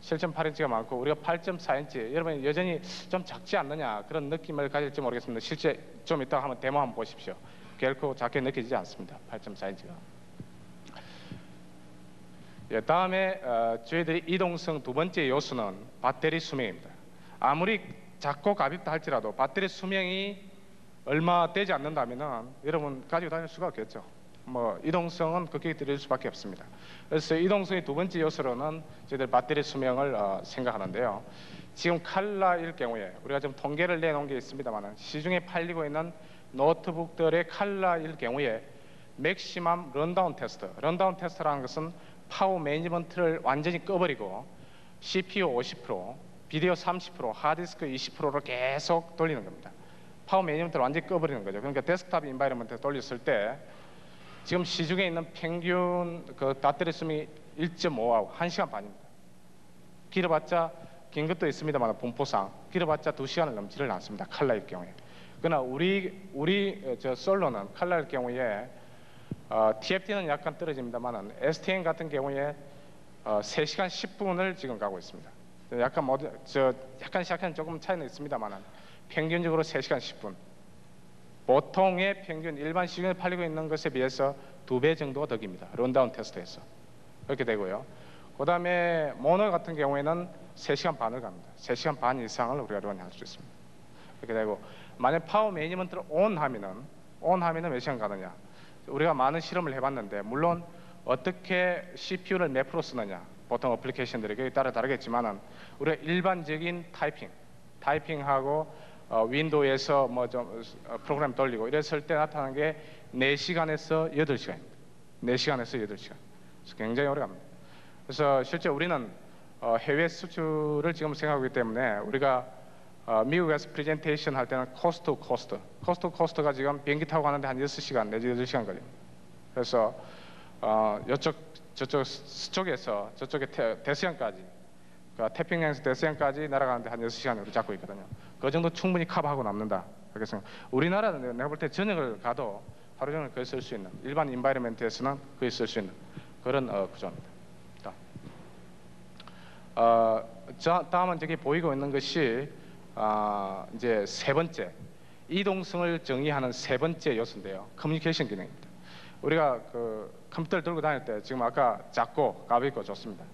7.8인치가 많고 우리가 8.4인치 여러분 여전히 좀 작지 않느냐 그런 느낌을 가질지 모르겠습니다. 실제 좀 이따가 한번 데모 한번 보십시오. 결코 작게 느껴지지 않습니다. 8.4인치가. 예, 다음에 저희들이 이동성 두 번째 요소는 배터리 수명입니다. 아무리 작고 가볍다 할지라도 배터리 수명이 얼마 되지 않는다면은 여러분 가지고 다닐 수가 없겠죠. 뭐 이동성은 극히 드릴 수밖에 없습니다. 그래서 이동성의 두 번째 요소로는 저희들 배터리 수명을 생각하는데요. 지금 칼라일 경우에 우리가 좀 통계를 내놓은 게 있습니다만은 시중에 팔리고 있는 노트북들의 칼라일 경우에 맥시멈 런다운 테스트라는 것은 파워 매니지먼트를 완전히 꺼버리고 CPU 50%, 비디오 30%, 하드디스크 20%를 계속 돌리는 겁니다. 파워 매니지먼트를 완전히 꺼버리는 거죠. 그러니까 데스크탑 인바이러먼트에 돌렸을 때 지금 시중에 있는 평균 그 배터리 수명이 1.5하고 1시간 반입니다. 길어봤자 긴 것도 있습니다만 분포상 길어봤자 2시간을 넘지를 않습니다. 칼라일 경우에. 그러나 우리 저 솔로는 칼라일 경우에 TFT는 약간 떨어집니다만 STM 같은 경우에 3시간 10분을 지금 가고 있습니다. 약간 조금 차이는 있습니다만 평균적으로 3시간 10분. 보통의 평균 일반 시중에 팔리고 있는 것에 비해서 2배 정도가 더 깁니다. 런다운 테스트에서. 그렇게 되고요. 그 다음에 모노 같은 경우에는 3시간 반을 갑니다. 3시간 반 이상을 우리가 런할 수 있습니다. 그렇게 되고 만약 파워 매니지먼트를 온 하면은 몇 시간 가느냐. 우리가 많은 실험을 해봤는데 물론 어떻게 CPU를 몇 프로 쓰느냐 보통 어플리케이션들이 그에 따라 다르겠지만은 우리가 일반적인 타이핑하고 윈도우에서 뭐 좀 프로그램 돌리고 이랬을 때 나타나는 게 4시간에서 8시간입니다. 4시간에서 8시간. 그래서 굉장히 오래 갑니다. 그래서 실제 우리는 해외 수출을 지금 생각하기 때문에 우리가 미국에서 프레젠테이션 할 때는 코스트가 지금 비행기 타고 가는데 한 6시간 내지 8시간 걸립니다. 그래서 저쪽에서 저쪽에 대서양까지 태평양에서 대서양까지 날아가는데 한 6시간으로 잡고 있거든요. 그 정도 충분히 커버하고 남는다. 그래서 우리나라는 내가 볼 때 저녁을 가도 하루 종일 거기 쓸 수 있는 일반 인바이러먼트에서는 거기 쓸 수 있는 그런 구조입니다. 다음은 저기 보이고 있는 것이 이제 세 번째 이동성을 정의하는 세 번째 요소인데요. 커뮤니케이션 기능입니다. 우리가 그 컴퓨터를 들고 다닐 때 지금 아까 작고 가볍고 좋습니다.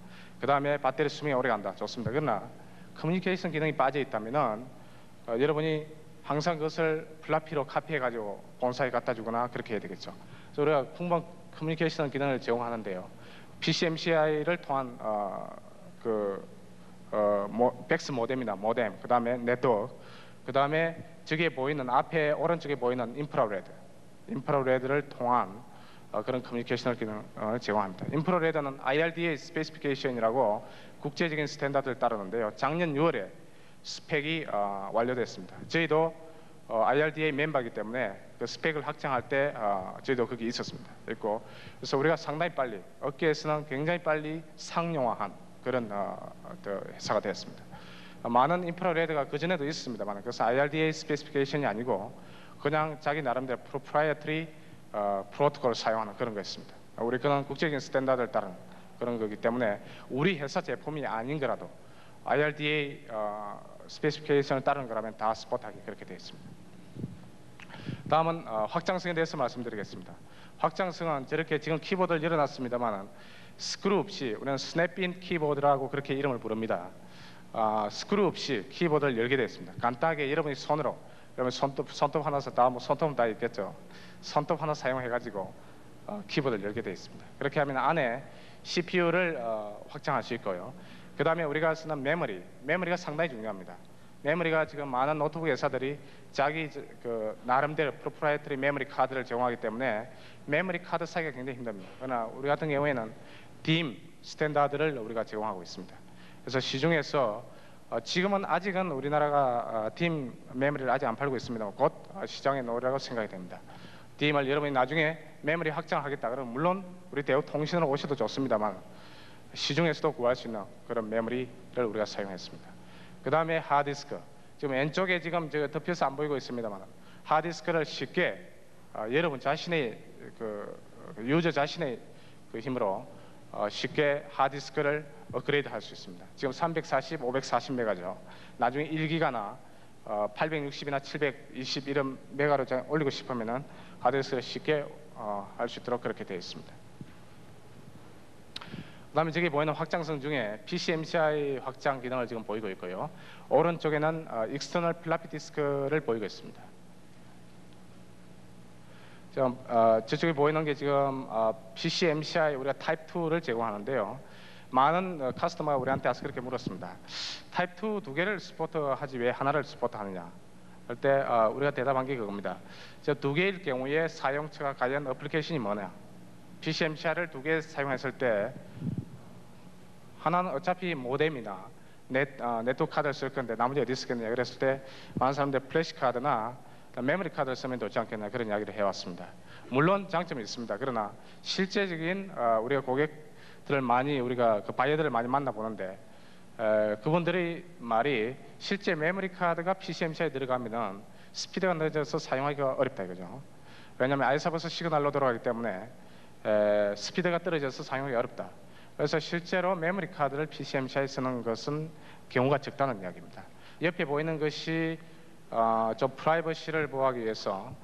그 다음에 배터리 수명이 오래 간다. 좋습니다. 그러나 커뮤니케이션 기능이 빠져 있다면은 여러분이 항상 그것을 플라피로 카피해가지고 본사에 갖다 주거나 그렇게 해야 되겠죠. 그래서 우리가 풍부한 커뮤니케이션 기능을 제공하는데요. PCMCI를 통한 백스 모뎀입니다. 모뎀. 그 다음에 네트워크. 그 다음에 저기에 보이는 앞에 오른쪽에 보이는 인프라레드를 통한 그런 커뮤니케이션 기능을 제공합니다. 인프라레드는 IRDA 스페시피케이션이라고 국제적인 스탠다드를 따르는데요. 작년 6월에 스펙이 완료됐습니다. 저희도 IRDA 멤버이기 때문에 그 스펙을 확장할 때 저희도 거기 있었습니다. 있고 그래서 우리가 상당히 빨리 업계에서는 굉장히 빨리 상용화한 그런 회사가 되었습니다. 많은 인프라레드가 그 전에도 있었습니다만 그래서 IRDA 스페시피케이션이 아니고 그냥 자기 나름대로 프로프라이어터리 프로토콜을 사용하는 그런 거였습니다. 우리 그런 국제적인 스탠다드를 따르는 그런 거기 때문에 우리 회사 제품이 아닌 거라도 IRDA 스페시피케이션을 따르는 거라면 다 스포트하게 그렇게 되어 있습니다. 다음은 확장성에 대해서 말씀드리겠습니다. 확장성은 저렇게 지금 키보드를 열어놨습니다만 스크류 없이 우리는 스냅인 키보드라고 그렇게 이름을 부릅니다. 스크류 없이 키보드를 열게 되어 있습니다. 간단하게 여러분이 손으로 여러분 손톱 하나 다 손톱은 다 있겠죠. 손톱 하나 사용해가지고 키보드를 열게 되어 있습니다. 그렇게 하면 안에 CPU를 확장할 수 있고요. 그 다음에 우리가 쓰는 메모리가 상당히 중요합니다. 메모리가 지금 많은 노트북 회사들이 자기 그 나름대로 프로프라이터리 메모리 카드를 제공하기 때문에 메모리 카드 사기가 굉장히 힘듭니다. 그러나 우리 같은 경우에는 DIMM 스탠다드를 우리가 제공하고 있습니다. 그래서 시중에서 지금은 아직은 우리나라가 DIMM 메모리를 아직 안 팔고 있습니다. 곧 시장에 놓으라고 생각이 됩니다. DIMM을 여러분이 나중에 메모리 확장을 하겠다 그러면 물론 우리 대우통신으로 오셔도 좋습니다만 시중에서도 구할 수 있는 그런 메모리를 우리가 사용했습니다. 그 다음에 하드디스크. 지금 왼쪽에 지금 제가 덮여서 안 보이고 있습니다만 하드디스크를 쉽게 여러분 자신의 유저 자신의 그 힘으로 쉽게 하드디스크를 업그레이드 할 수 있습니다. 지금 340, 540메가죠. 나중에 1기가나 860이나 720 이런 메가로 올리고 싶으면은 하드디스크를 쉽게 할 수 있도록 그렇게 되어 있습니다. 그 다음에 저기 보이는 확장성 중에 PCMCI 확장 기능을 지금 보이고 있고요. 오른쪽에는 익스터널 플라피 디스크를 보이고 있습니다. 지금 저쪽에 보이는 게 지금 PCMCI 우리가 타입 2를 제공하는데요. 많은 커스터머가 우리한테 와서 그렇게 물었습니다. 타입 2 두 개를 스포트하지 왜 하나를 스포트하느냐. 그럴 때 우리가 대답한 게 그겁니다. 저 두 개일 경우에 사용처가 관련 어플리케이션이 뭐냐. PCMCI를 두 개 사용했을 때 하나는 어차피 모뎀이나 네트워크 카드를 쓸 건데 나머지 어디 쓰겠냐 그랬을 때 많은 사람들이 플래시 카드나 메모리 카드를 쓰면 좋지 않겠냐 그런 이야기를 해왔습니다. 물론 장점이 있습니다. 그러나 실제적인 우리가 고객들을 많이 우리가 그 바이어들을 많이 만나보는데 그분들의 말이 실제 메모리 카드가 PCMCI에 들어가면은 스피드가 늦어서 사용하기가 어렵다 이거죠. 왜냐하면 아이사버스 시그널로 돌아가기 때문에 스피드가 떨어져서 사용하기 어렵다. 그래서 실제로 메모리 카드를 PCMCI에 쓰는 것은 경우가 적다는 이야기입니다. 옆에 보이는 것이 좀 프라이버시를 보호하기 위해서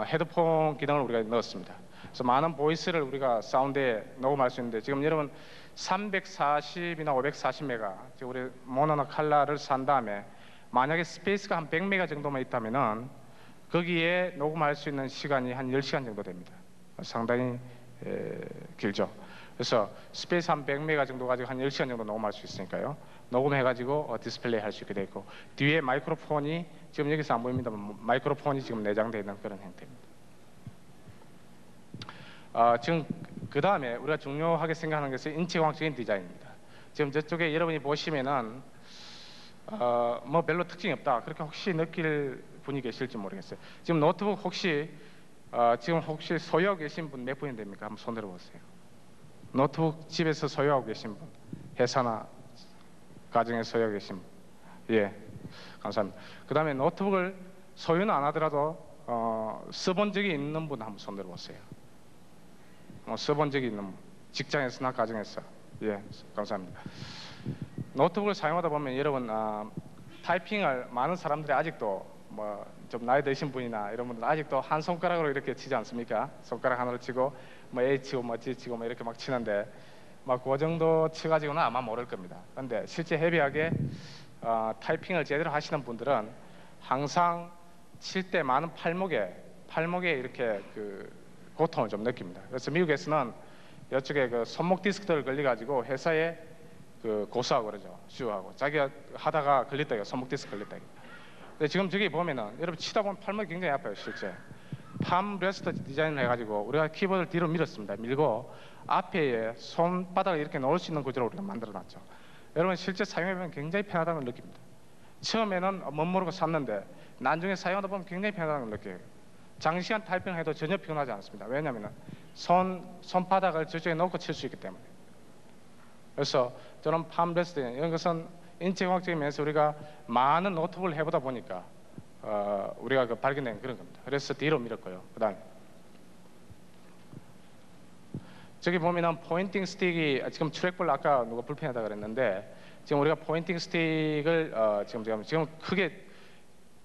헤드폰 기능을 우리가 넣었습니다. 그래서 많은 보이스를 우리가 사운드에 녹음할 수 있는데 지금 여러분 340이나 540메가 지금 우리 모노나 칼라를 산 다음에 만약에 스페이스가 한 100메가 정도만 있다면은 거기에 녹음할 수 있는 시간이 한 10시간 정도 됩니다. 상당히 길죠. 그래서 스페이스 한 100메가 정도 가지고 한 10시간 정도 녹음할 수 있으니까요. 녹음해가지고 디스플레이 할 수 있게 되어 있고 뒤에 마이크로폰이 지금 여기서 안 보입니다만 마이크로폰이 지금 내장되어 있는 그런 형태입니다. 지금 그 다음에 우리가 중요하게 생각하는 것은 인체공학적인 디자인입니다. 지금 저쪽에 여러분이 보시면은 뭐 별로 특징이 없다 그렇게 혹시 느낄 분이 계실지 모르겠어요. 지금 노트북 혹시 지금 혹시 소유하고 계신 분 몇 분이 됩니까? 한번 손 들어보세요. 노트북 집에서 소유하고 계신 분, 회사나 가정에 소유하고 계신 분. 예, 감사합니다. 그 다음에 노트북을 소유는 안 하더라도 써본 적이 있는 분 한번 손 들어보세요. 써본 적이 있는 분, 직장에서나 가정에서. 예, 감사합니다. 노트북을 사용하다 보면 여러분 타이핑을 많은 사람들이 아직도 뭐 좀 나이 드신 분이나 이런 분들 아직도 한 손가락으로 이렇게 치지 않습니까? 손가락 하나로 치고 뭐 A 치고 뭐 G 치고 뭐 이렇게 막 치는데 막 그 정도 쳐가지고는 아마 모를 겁니다. 그런데 실제 헤비하게 타이핑을 제대로 하시는 분들은 항상 칠 때 많은 팔목에 이렇게 그 고통을 좀 느낍니다. 그래서 미국에서는 이쪽에 그 손목 디스크를 걸려가지고 회사에 그 고소하고 그러죠. 수하고 자기가 하다가 걸렸다 손목 디스크 걸렸다. 근데 지금 저기 보면은 여러분 치다 보면 팔목이 굉장히 아파요. 실제 팜 레스트 디자인을 해가지고 우리가 키보드를 뒤로 밀었습니다. 밀고 앞에 손바닥을 이렇게 놓을 수 있는 구조로 우리가 만들어놨죠. 여러분 실제 사용해보면 굉장히 편하다는 걸 느낍니다. 처음에는 못 모르고 샀는데 나중에 사용하다 보면 굉장히 편하다는 걸 느껴요. 장시간 타이핑해도 전혀 피곤하지 않습니다. 왜냐하면 손바닥을 저쪽에 놓고 칠 수 있기 때문에. 그래서 저는 팜 레스트 이런 것은 인체공학적인 면에서 우리가 많은 노트북을 해보다 보니까 우리가 그 발견된 그런 겁니다. 그래서 뒤로 밀었고요. 그다음에 저기 보면은 포인팅 스틱이 지금 트랙볼 아까 누가 불편하다 그랬는데 지금 우리가 포인팅 스틱을 지금 크게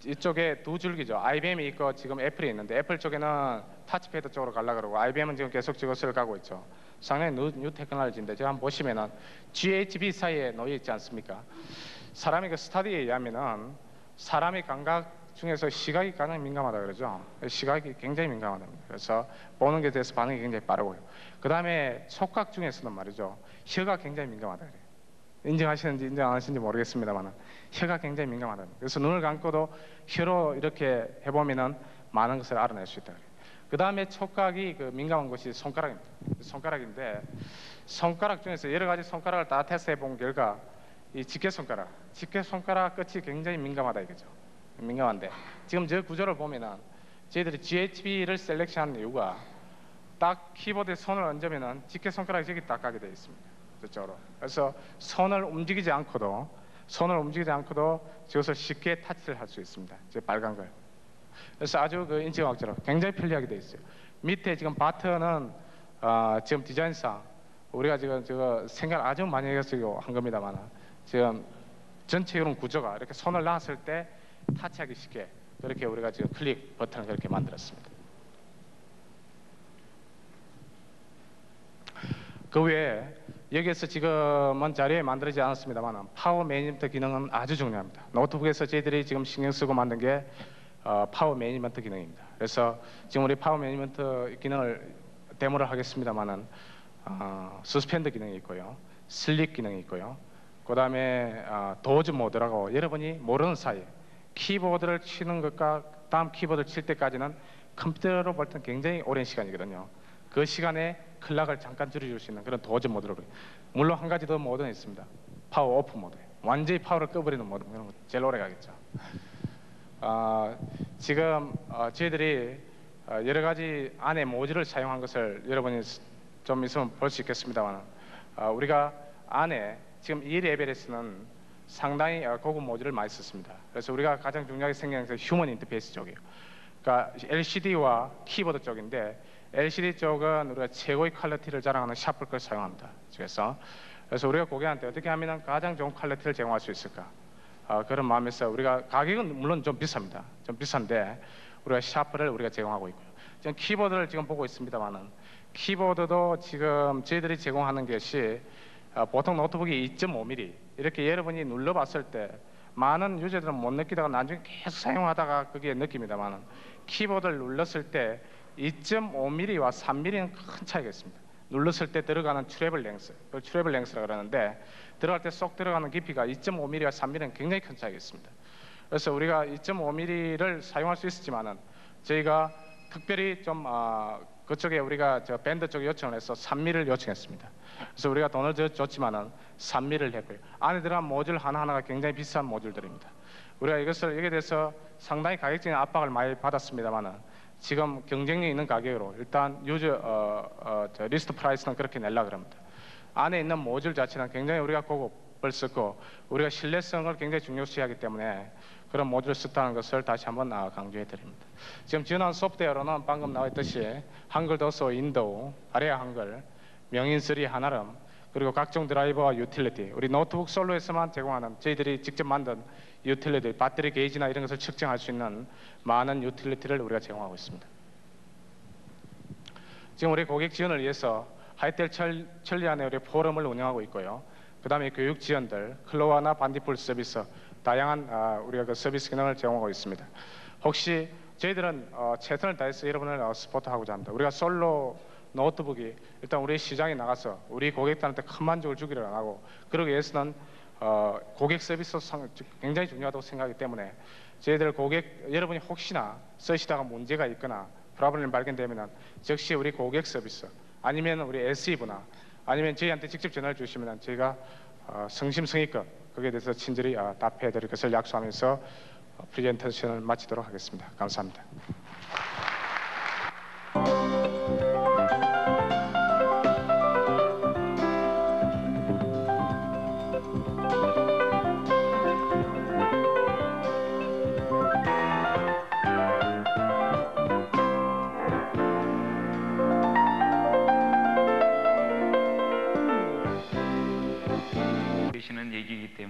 이쪽에 두 줄기죠. IBM이 있고 지금 애플이 있는데 애플 쪽에는 타치패드 쪽으로 가려고 그러고 IBM은 지금 계속 저것을 가고 있죠. 상당히 뉴 테크놀로지인데 제가 한번 보시면은 GHB 사이에 놓여 있지 않습니까? 사람이 그 스터디에 의하면은 사람의 감각 중에서 시각이 가장 민감하다 그러죠. 시각이 굉장히 민감하답니다. 그래서 보는 게 대해서 반응이 굉장히 빠르고요. 그 다음에 촉각 중에서는 말이죠. 혀가 굉장히 민감하다 그래요. 인정하시는지 인정 안 하시는지 모르겠습니다만 혀가 굉장히 민감하다. 그래서 눈을 감고도 혀로 이렇게 해보면은 많은 것을 알아낼 수 있다. 그 다음에 촉각이 그 민감한 것이 손가락입니다. 손가락인데 손가락 중에서 여러 가지 손가락을 다 테스트해 본 결과 이 집게손가락 끝이 굉장히 민감하다 이거죠. 민감한데 지금 저 구조를 보면은 저희들이 GHB를 셀렉션한 이유가 딱 키보드에 손을 얹으면은 집게손가락이 저기 딱 가게 되어 있습니다. 저쪽으로. 그래서 손을 움직이지 않고도 저것을 쉽게 타치를 할 수 있습니다. 저 빨간 걸. 그래서 아주 그 인체과학적으로 굉장히 편리하게 되어 있어요. 밑에 지금 버튼은 지금 디자인상 우리가 지금 저거 생각 아주 많이 해가지고 한 겁니다만 지금 전체 이런 구조가 이렇게 손을 놨을 때 타치하기 쉽게 그렇게 우리가 지금 클릭 버튼을 그렇게 만들었습니다. 그 외에 여기에서 지금은 자료에 만들어지지 않았습니다만 파워 매니지먼트 기능은 아주 중요합니다. 노트북에서 저희들이 지금 신경 쓰고 만든 게 파워 매니지먼트 기능입니다. 그래서 지금 우리 파워 매니지먼트 기능을 데모를 하겠습니다만은 서스펜드 기능이 있고요, 슬립 기능이 있고요, 그 다음에 도즈 모드라고 여러분이 모르는 사이에 키보드를 치는 것과 다음 키보드를 칠 때까지는 컴퓨터로 볼 때는 굉장히 오랜 시간이거든요. 그 시간에 클락을 잠깐 줄여줄 수 있는 그런 도즈 모드로. 물론 한 가지 더 모드는 있습니다. 파워 오프 모드. 완전히 파워를 꺼버리는 모드. 그런 거 제일 오래 가겠죠. 지금 저희들이 여러 가지 안에 모듈을 사용한 것을 여러분이 좀 있으면 볼 수 있겠습니다만 우리가 안에 지금 이 레벨에서는 상당히 고급 모듈을 많이 썼습니다. 그래서 우리가 가장 중요하게 생각하는 것은 휴먼 인터페이스 쪽이에요. 그러니까 LCD와 키보드 쪽인데 LCD 쪽은 우리가 최고의 퀄리티를 자랑하는 샤플 걸 사용합니다. 그래서 우리가 고객한테 어떻게 하면 가장 좋은 퀄리티를 제공할 수 있을까? 그런 마음에서 우리가 가격은 물론 좀 비쌉니다. 좀 비싼데 우리가 샤플을 우리가 제공하고 있고요. 지금 키보드를 지금 보고 있습니다만은 키보드도 지금 저희들이 제공하는 것이 보통 노트북이 2.5mm 이렇게 여러분이 눌러봤을 때 많은 유저들은 못 느끼다가 나중에 계속 사용하다가 그게 느낍니다만은 키보드를 눌렀을 때 2.5mm와 3mm는 큰 차이가 있습니다. 눌렀을 때 들어가는 트래블 랭스, 그걸 트래블 랭스라고 그러는데 들어갈 때 쏙 들어가는 깊이가 2.5mm와 3mm는 굉장히 큰 차이가 있습니다. 그래서 우리가 2.5mm를 사용할 수 있었지만은 저희가 특별히 좀 그쪽에 우리가 저 밴드 쪽에 요청을 해서 3mm를 요청했습니다. 그래서 우리가 돈을 줬지만은 3mm를 했고요. 안에 들어간 모듈 하나하나가 굉장히 비싼 모듈들입니다. 우리가 여기에 대해서 상당히 가격적인 압박을 많이 받았습니다만은 지금 경쟁력 있는 가격으로 일단 리스트 프라이스는 그렇게 내려고 합니다. 안에 있는 모듈 자체는 굉장히 우리가 고급을 썼고 우리가 신뢰성을 굉장히 중요시하기 때문에 그런 모듈을 썼다는 것을 다시 한번 강조해 드립니다. 지금 지원한 소프트웨어로는 방금 나왔듯이 한글 도서 윈도우, 아래아 한글, 명인쓰리 한아름, 그리고 각종 드라이버와 유틸리티, 우리 노트북 솔로에서만 제공하는 저희들이 직접 만든 유틸리티, 배터리 게이지나 이런 것을 측정할 수 있는 많은 유틸리티를 우리가 제공하고 있습니다. 지금 우리 고객 지원을 위해서 하이텔 천리 안에 우리 포럼을 운영하고 있고요. 그 다음에 교육 지원들, 클로어나 반디풀 서비스, 다양한 우리가 그 서비스 기능을 제공하고 있습니다. 혹시 저희들은 최선을 다해서 여러분을 스포트하고자 합니다. 우리가 솔로 노트북이 일단 우리 시장에 나가서 우리 고객들한테 큰 만족을 주기를 안 하고 그러기 위해서는 고객 서비스 굉장히 중요하다고 생각하기 때문에 저희들 여러분이 혹시나 쓰시다가 문제가 있거나 프로블렘이 발견되면 즉시 우리 고객 서비스 아니면 우리 SE부나 아니면 저희한테 직접 전화를 주시면 저희가 성심성의껏 거기에 대해서 친절히 답해 드릴 것을 약속하면서 프레젠테이션을 마치도록 하겠습니다. 감사합니다.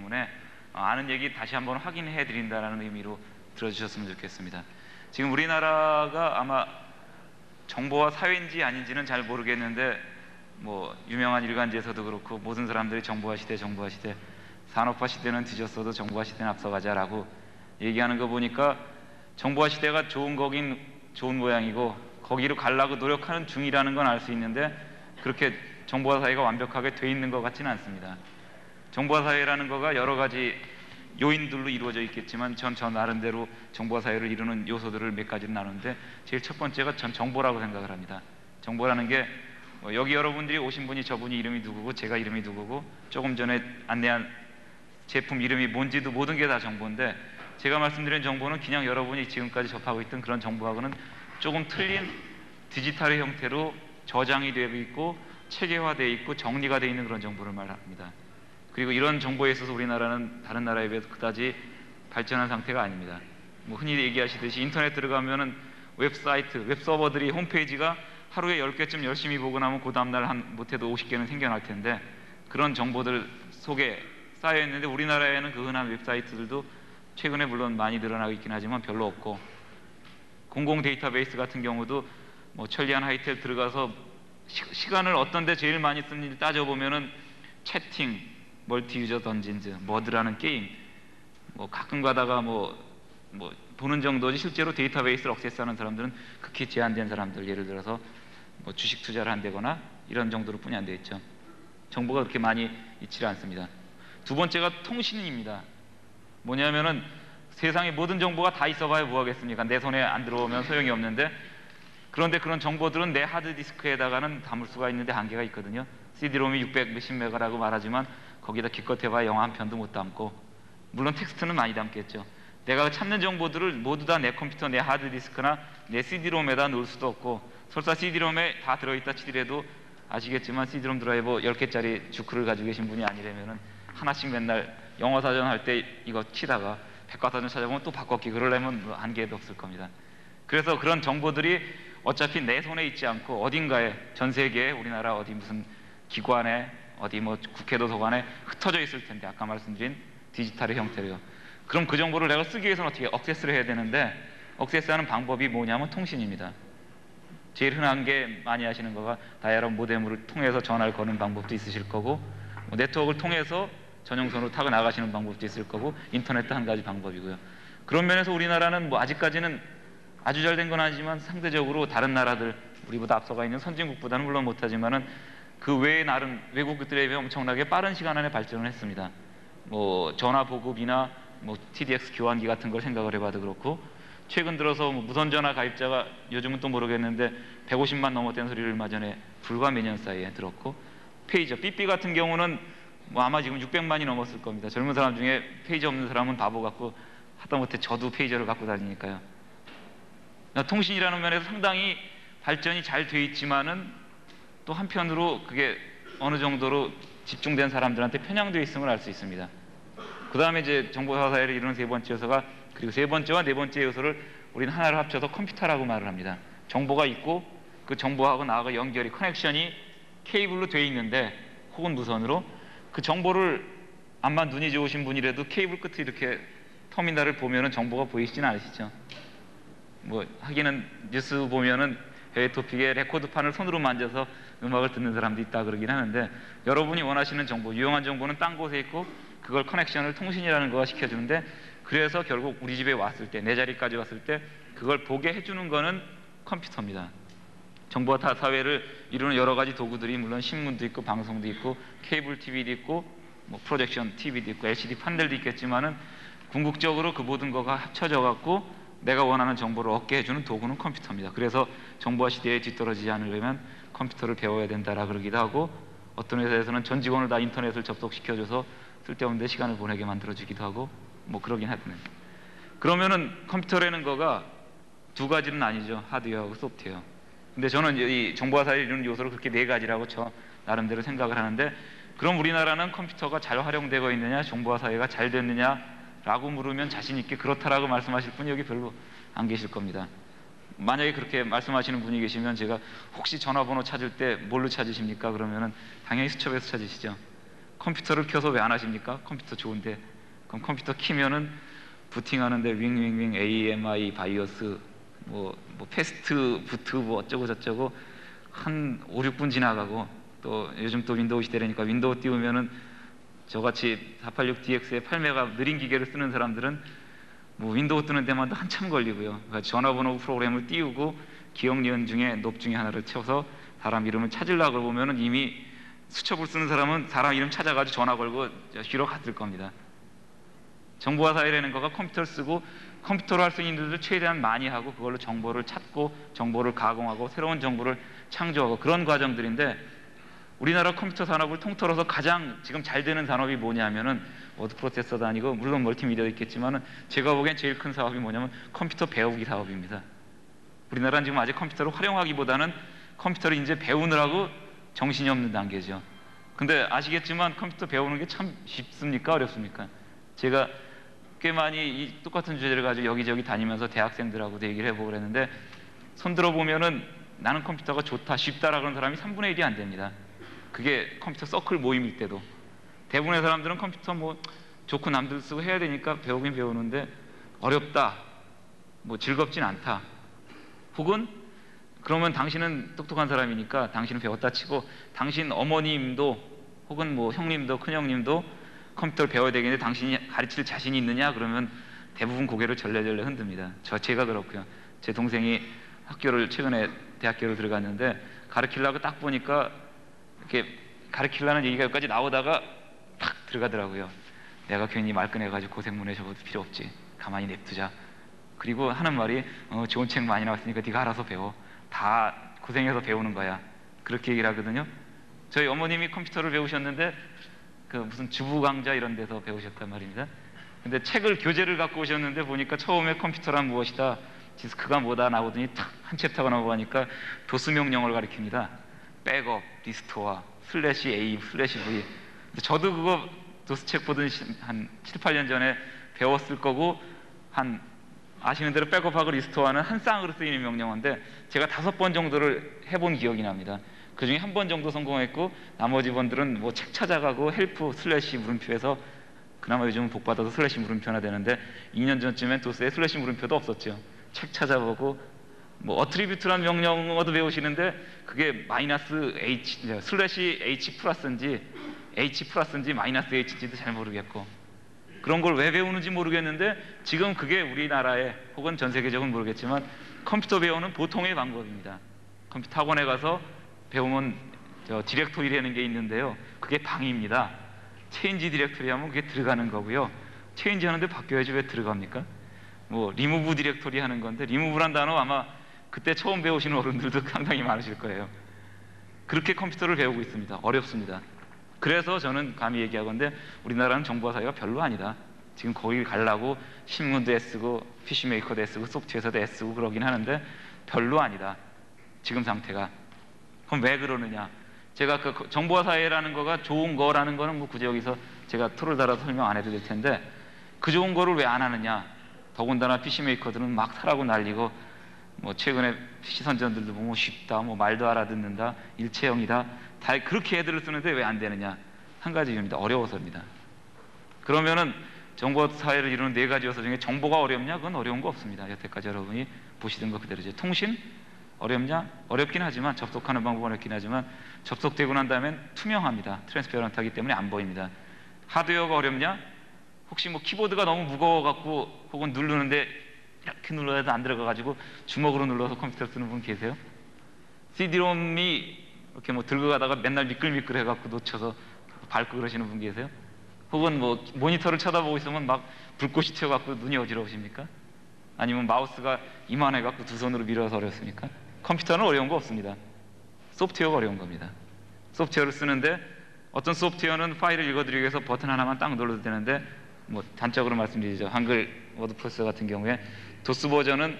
때문에 아는 얘기 다시 한번 확인해 드린다는 의미로 들어주셨으면 좋겠습니다. 지금 우리나라가 아마 정보화 사회인지 아닌지는 잘 모르겠는데 뭐 유명한 일간지에서도 그렇고 모든 사람들이 정보화 시대, 산업화 시대는 뒤졌어도 정보화 시대는 앞서가자라고 얘기하는 거 보니까 정보화 시대가 좋은 거긴 좋은 모양이고 거기로 가려고 노력하는 중이라는 건 알 수 있는데 그렇게 정보화 사회가 완벽하게 돼 있는 것 같지는 않습니다. 정보화 사회라는 거가 여러 가지 요인들로 이루어져 있겠지만 전 나름대로 정보화 사회를 이루는 요소들을 몇 가지를 나누는데 제일 첫 번째가 전 정보라고 생각을 합니다. 정보라는 게 여기 여러분들이 오신 분이 저분이 이름이 누구고 제가 이름이 누구고 조금 전에 안내한 제품 이름이 뭔지도 모든 게 다 정보인데 제가 말씀드린 정보는 그냥 여러분이 지금까지 접하고 있던 그런 정보하고는 조금 틀린 디지털의 형태로 저장이 되어 있고 체계화되어 있고 정리가 되어 있는 그런 정보를 말합니다. 그리고 이런 정보에 있어서 우리나라는 다른 나라에 비해서 그다지 발전한 상태가 아닙니다. 뭐 흔히 얘기하시듯이 인터넷 들어가면은 웹사이트, 웹서버들이 홈페이지가 하루에 10개쯤 열심히 보고 나면 그 다음날 못해도 50개는 생겨날 텐데 그런 정보들 속에 쌓여 있는데 우리나라에는 그 흔한 웹사이트들도 최근에 물론 많이 늘어나고 있긴 하지만 별로 없고 공공 데이터베이스 같은 경우도 뭐 천리안 하이텔 들어가서 시간을 어떤 데 제일 많이 쓰는지 따져보면은 채팅, 멀티 유저 던진즈, 머드라는 게임 뭐 가끔 가다가 뭐 보는 정도지 실제로 데이터베이스를 억세스하는 사람들은 극히 제한된 사람들 예를 들어서 뭐 주식 투자를 한다거나 이런 정도로 뿐이 안 되어 있죠. 정보가 그렇게 많이 있지 않습니다. 두 번째가 통신입니다. 뭐냐면은 세상에 모든 정보가 다 있어봐야 뭐하겠습니까? 내 손에 안 들어오면 소용이 없는데 그런데 그런 정보들은 내 하드디스크에다가는 담을 수가 있는데 한계가 있거든요. CD롬이 600 몇십 메가라고 말하지만 거기다 기껏 해봐야 영화 한 편도 못 담고 물론 텍스트는 많이 담겠죠. 내가 찾는 정보들을 모두 다 내 컴퓨터, 내 하드디스크나 내 CD롬에다 넣을 수도 없고 설사 CD롬에 다 들어있다 치더라도 아시겠지만 CD롬 드라이버 10개짜리 주크를 가지고 계신 분이 아니라면 하나씩 맨날 영어 사전 할 때 이거 치다가 백과사전 찾아보면 또 바꿨기 그러려면 뭐 한계도 없을 겁니다. 그래서 그런 정보들이 어차피 내 손에 있지 않고 어딘가에 전 세계에 우리나라 어디 무슨 기관에 어디 뭐 국회 도서관에 흩어져 있을 텐데 아까 말씀드린 디지털의 형태로요. 그럼 그 정보를 내가 쓰기 위해서는 어떻게 억세스를 해야 되는데 억세스하는 방법이 뭐냐면 통신입니다. 제일 흔한 게 많이 하시는 거가 다이얼업 모뎀을 통해서 전화를 거는 방법도 있으실 거고 뭐 네트워크를 통해서 전용선으로 타고 나가시는 방법도 있을 거고 인터넷도 한 가지 방법이고요. 그런 면에서 우리나라는 뭐 아직까지는 아주 잘 된 건 아니지만 상대적으로 다른 나라들 우리보다 앞서가 있는 선진국보다는 물론 못하지만은 그 외의 나름 외국들에 비해 엄청나게 빠른 시간 안에 발전을 했습니다. 뭐 전화 보급이나 뭐 TDX 교환기 같은 걸 생각을 해봐도 그렇고 최근 들어서 뭐 무선전화 가입자가 요즘은 또 모르겠는데 150만 넘었다는 소리를 얼마 전에 불과 몇 년 사이에 들었고 페이저, 삐삐 같은 경우는 뭐 아마 지금 600만이 넘었을 겁니다. 젊은 사람 중에 페이저 없는 사람은 바보 같고 하다못해 저도 페이저를 갖고 다니니까요. 통신이라는 면에서 상당히 발전이 잘 돼 있지만은 또 한편으로 그게 어느 정도로 집중된 사람들한테 편향되어 있음을 알 수 있습니다. 그 다음에 이제 정보화 사회를 이루는 세 번째 요소가 그리고 세 번째와 네 번째 요소를 우리는 하나를 합쳐서 컴퓨터라고 말을 합니다. 정보가 있고 그 정보하고 나하고 연결이 커넥션이 케이블로 돼 있는데 혹은 무선으로 그 정보를 아마 눈이 좋으신 분이라도 케이블 끝에 이렇게 터미널을 보면은 정보가 보이시진 않으시죠? 뭐 하기는 뉴스 보면은 해외 토픽에 레코드판을 손으로 만져서 음악을 듣는 사람도 있다 그러긴 하는데 여러분이 원하시는 정보, 유용한 정보는 딴 곳에 있고 그걸 커넥션을 통신이라는 거가 시켜주는데 그래서 결국 우리 집에 왔을 때 내 자리까지 왔을 때 그걸 보게 해주는 거는 컴퓨터입니다. 정보화 사회를 이루는 여러 가지 도구들이 물론 신문도 있고 방송도 있고 케이블 TV도 있고 뭐 프로젝션 TV도 있고 LCD 판넬도 있겠지만은 궁극적으로 그 모든 거가 합쳐져 갖고 내가 원하는 정보를 얻게 해주는 도구는 컴퓨터입니다. 그래서 정보화 시대에 뒤떨어지지 않으려면 컴퓨터를 배워야 된다라 그러기도 하고 어떤 회사에서는 전 직원을 다 인터넷을 접속시켜줘서 쓸데없는 데 시간을 보내게 만들어주기도 하고 뭐 그러긴 하거든요. 그러면은 컴퓨터라는 거가 두 가지는 아니죠. 하드웨어하고 소프트웨어. 근데 저는 이 정보화 사회를 이루는 요소를 그렇게 네 가지라고 저 나름대로 생각을 하는데 그럼 우리나라는 컴퓨터가 잘 활용되고 있느냐 정보화 사회가 잘 됐느냐 라고 물으면 자신 있게 그렇다라고 말씀하실 분이 여기 별로 안 계실 겁니다. 만약에 그렇게 말씀하시는 분이 계시면 제가 혹시 전화번호 찾을 때 뭘로 찾으십니까? 그러면은 당연히 수첩에서 찾으시죠. 컴퓨터를 켜서 왜 안 하십니까? 컴퓨터 좋은데. 그럼 컴퓨터 키면은 부팅하는데 윙윙윙 AMI 바이오스 뭐 패스트 부트 뭐 어쩌고 저쩌고 한 5, 6분 지나가고, 또 요즘 또 윈도우 시대라니까 윈도우 띄우면은 저같이 486DX의 8메가 느린 기계를 쓰는 사람들은 뭐 윈도우 뜨는 데만 한참 걸리고요. 그러니까 전화번호 프로그램을 띄우고 기억 니은 중에 높 중에 하나를 채워서 사람 이름을 찾으려고 보면은 이미 수첩을 쓰는 사람은 사람 이름 찾아가지고 전화 걸고 쉬러 갔을 겁니다. 정보화 사회라는 거가 컴퓨터를 쓰고 컴퓨터로 할 수 있는 일들을 최대한 많이 하고 그걸로 정보를 찾고 정보를 가공하고 새로운 정보를 창조하고 그런 과정들인데, 우리나라 컴퓨터 산업을 통틀어서 가장 지금 잘 되는 산업이 뭐냐면은 워드 프로세서도 아니고 물론 멀티미디어도 있겠지만은 제가 보기엔 제일 큰 사업이 뭐냐면 컴퓨터 배우기 사업입니다. 우리나라는 지금 아직 컴퓨터를 활용하기보다는 컴퓨터를 이제 배우느라고 정신이 없는 단계죠. 근데 아시겠지만 컴퓨터 배우는 게 참 쉽습니까? 어렵습니까? 제가 꽤 많이 이 똑같은 주제를 가지고 여기저기 다니면서 대학생들하고도 얘기를 해보고 그랬는데, 손들어 보면은 나는 컴퓨터가 좋다, 쉽다라고 하는 사람이 3분의 1이 안 됩니다. 그게 컴퓨터 서클 모임일 때도. 대부분의 사람들은 컴퓨터 뭐 좋고 남들 쓰고 해야 되니까 배우긴 배우는데 어렵다, 뭐 즐겁진 않다, 혹은 그러면 당신은 똑똑한 사람이니까 당신은 배웠다 치고 당신 어머님도 혹은 뭐 형님도 큰형님도 컴퓨터를 배워야 되겠는데 당신이 가르칠 자신이 있느냐 그러면 대부분 고개를 절레절레 흔듭니다. 제가 그렇고요. 제 동생이 학교를 최근에 대학교를 들어갔는데 가르치려고 딱 보니까 이렇게 가르치려는 얘기가 여기까지 나오다가 탁 들어가더라고요. 내가 괜히 말꺼내가지고 고생문에 적어도 필요 없지, 가만히 냅두자. 그리고 하는 말이 좋은 책 많이 나왔으니까 네가 알아서 배워, 다 고생해서 배우는 거야, 그렇게 얘기를 하거든요. 저희 어머님이 컴퓨터를 배우셨는데 그 무슨 주부 강좌 이런 데서 배우셨단 말입니다. 근데 책을 교재를 갖고 오셨는데 보니까 처음에 컴퓨터란 무엇이다, 디스크가 뭐다 나오더니 탁 한 챕터가 나오니까 도스 명령어를 가리킵니다. 백업, 리스토어, 슬래시 A, 슬래시 V. 저도 그거 도스 책 보던 한 7, 8년 전에 배웠을 거고, 한 아시는 대로 백업하고 리스토어는 한 쌍으로 쓰이는 명령어인데 제가 5번 정도를 해본 기억이 납니다. 그 중에 한 번 정도 성공했고 나머지 번들은 뭐 책 찾아가고 헬프 슬래시 물음표에서 그나마 요즘은 복받아서 슬래시 물음표나 되는데 2년 전쯤엔 도스에 슬래시 물음표도 없었죠. 책 찾아보고 뭐 어트리뷰트라는 명령어도 배우시는데 그게 마이너스 H 슬래시 H 플러스인지 H 플러스인지 마이너스 H인지도 잘 모르겠고, 그런 걸 왜 배우는지 모르겠는데 지금 그게 우리나라에 혹은 전 세계적으로는 모르겠지만 컴퓨터 배우는 보통의 방법입니다. 컴퓨터 학원에 가서 배우면 디렉토리라는 게 있는데요. 그게 방입니다. 체인지 디렉토리 하면 그게 들어가는 거고요. 체인지 하는데 바뀌어야지 왜 들어갑니까? 뭐 리무브 디렉토리 하는 건데 리무브란 단어 아마 그때 처음 배우시는 어른들도 상당히 많으실 거예요. 그렇게 컴퓨터를 배우고 있습니다. 어렵습니다. 그래서 저는 감히 얘기하건데 우리나라는 정보화 사회가 별로 아니다. 지금 거기 가려고 신문도 애쓰고 피시메이커도 애쓰고 소프트웨어도 애쓰고 그러긴 하는데 별로 아니다. 지금 상태가. 그럼 왜 그러느냐? 제가 그 정보화 사회라는 거가 좋은 거라는 거는 뭐 굳이 여기서 제가 툴을 달아서 설명 안 해도 될 텐데 그 좋은 거를 왜 안 하느냐? 더군다나 PC메이커들은 막 사라고 날리고 뭐 최근에 PC 선전들도 보면 쉽다, 뭐 말도 알아듣는다, 일체형이다, 다 그렇게 애들을 쓰는데 왜 안 되느냐? 한 가지 이유입니다. 어려워서입니다. 그러면은 정보 사회를 이루는 4가지 요소 중에 정보가 어렵냐? 그건 어려운 거 없습니다. 여태까지 여러분이 보시던 거 그대로죠. 통신? 어렵냐? 어렵긴 하지만 접속하는 방법은 어렵긴 하지만 접속되고 난 다음엔 투명합니다. 트랜스페런트하기 때문에 안 보입니다. 하드웨어가 어렵냐? 혹시 뭐 키보드가 너무 무거워갖고 혹은 누르는데 이렇게 눌러야 해도 안 들어가가지고 주먹으로 눌러서 컴퓨터를 쓰는 분 계세요? CD롬이 이렇게 뭐 들고 가다가 맨날 미끌미끌 해갖고 놓쳐서 밟고 그러시는 분 계세요? 혹은 뭐 모니터를 쳐다보고 있으면 막 불꽃이 튀어갖고 눈이 어지러우십니까? 아니면 마우스가 이만해갖고 두 손으로 밀어서 어렵습니까? 컴퓨터는 어려운 거 없습니다. 소프트웨어가 어려운 겁니다. 소프트웨어를 쓰는데 어떤 소프트웨어는 파일을 읽어드리기 위해서 버튼 하나만 딱 눌러도 되는데 뭐 단적으로 말씀드리죠. 한글 워드 프로세서 같은 경우에 도스 버전은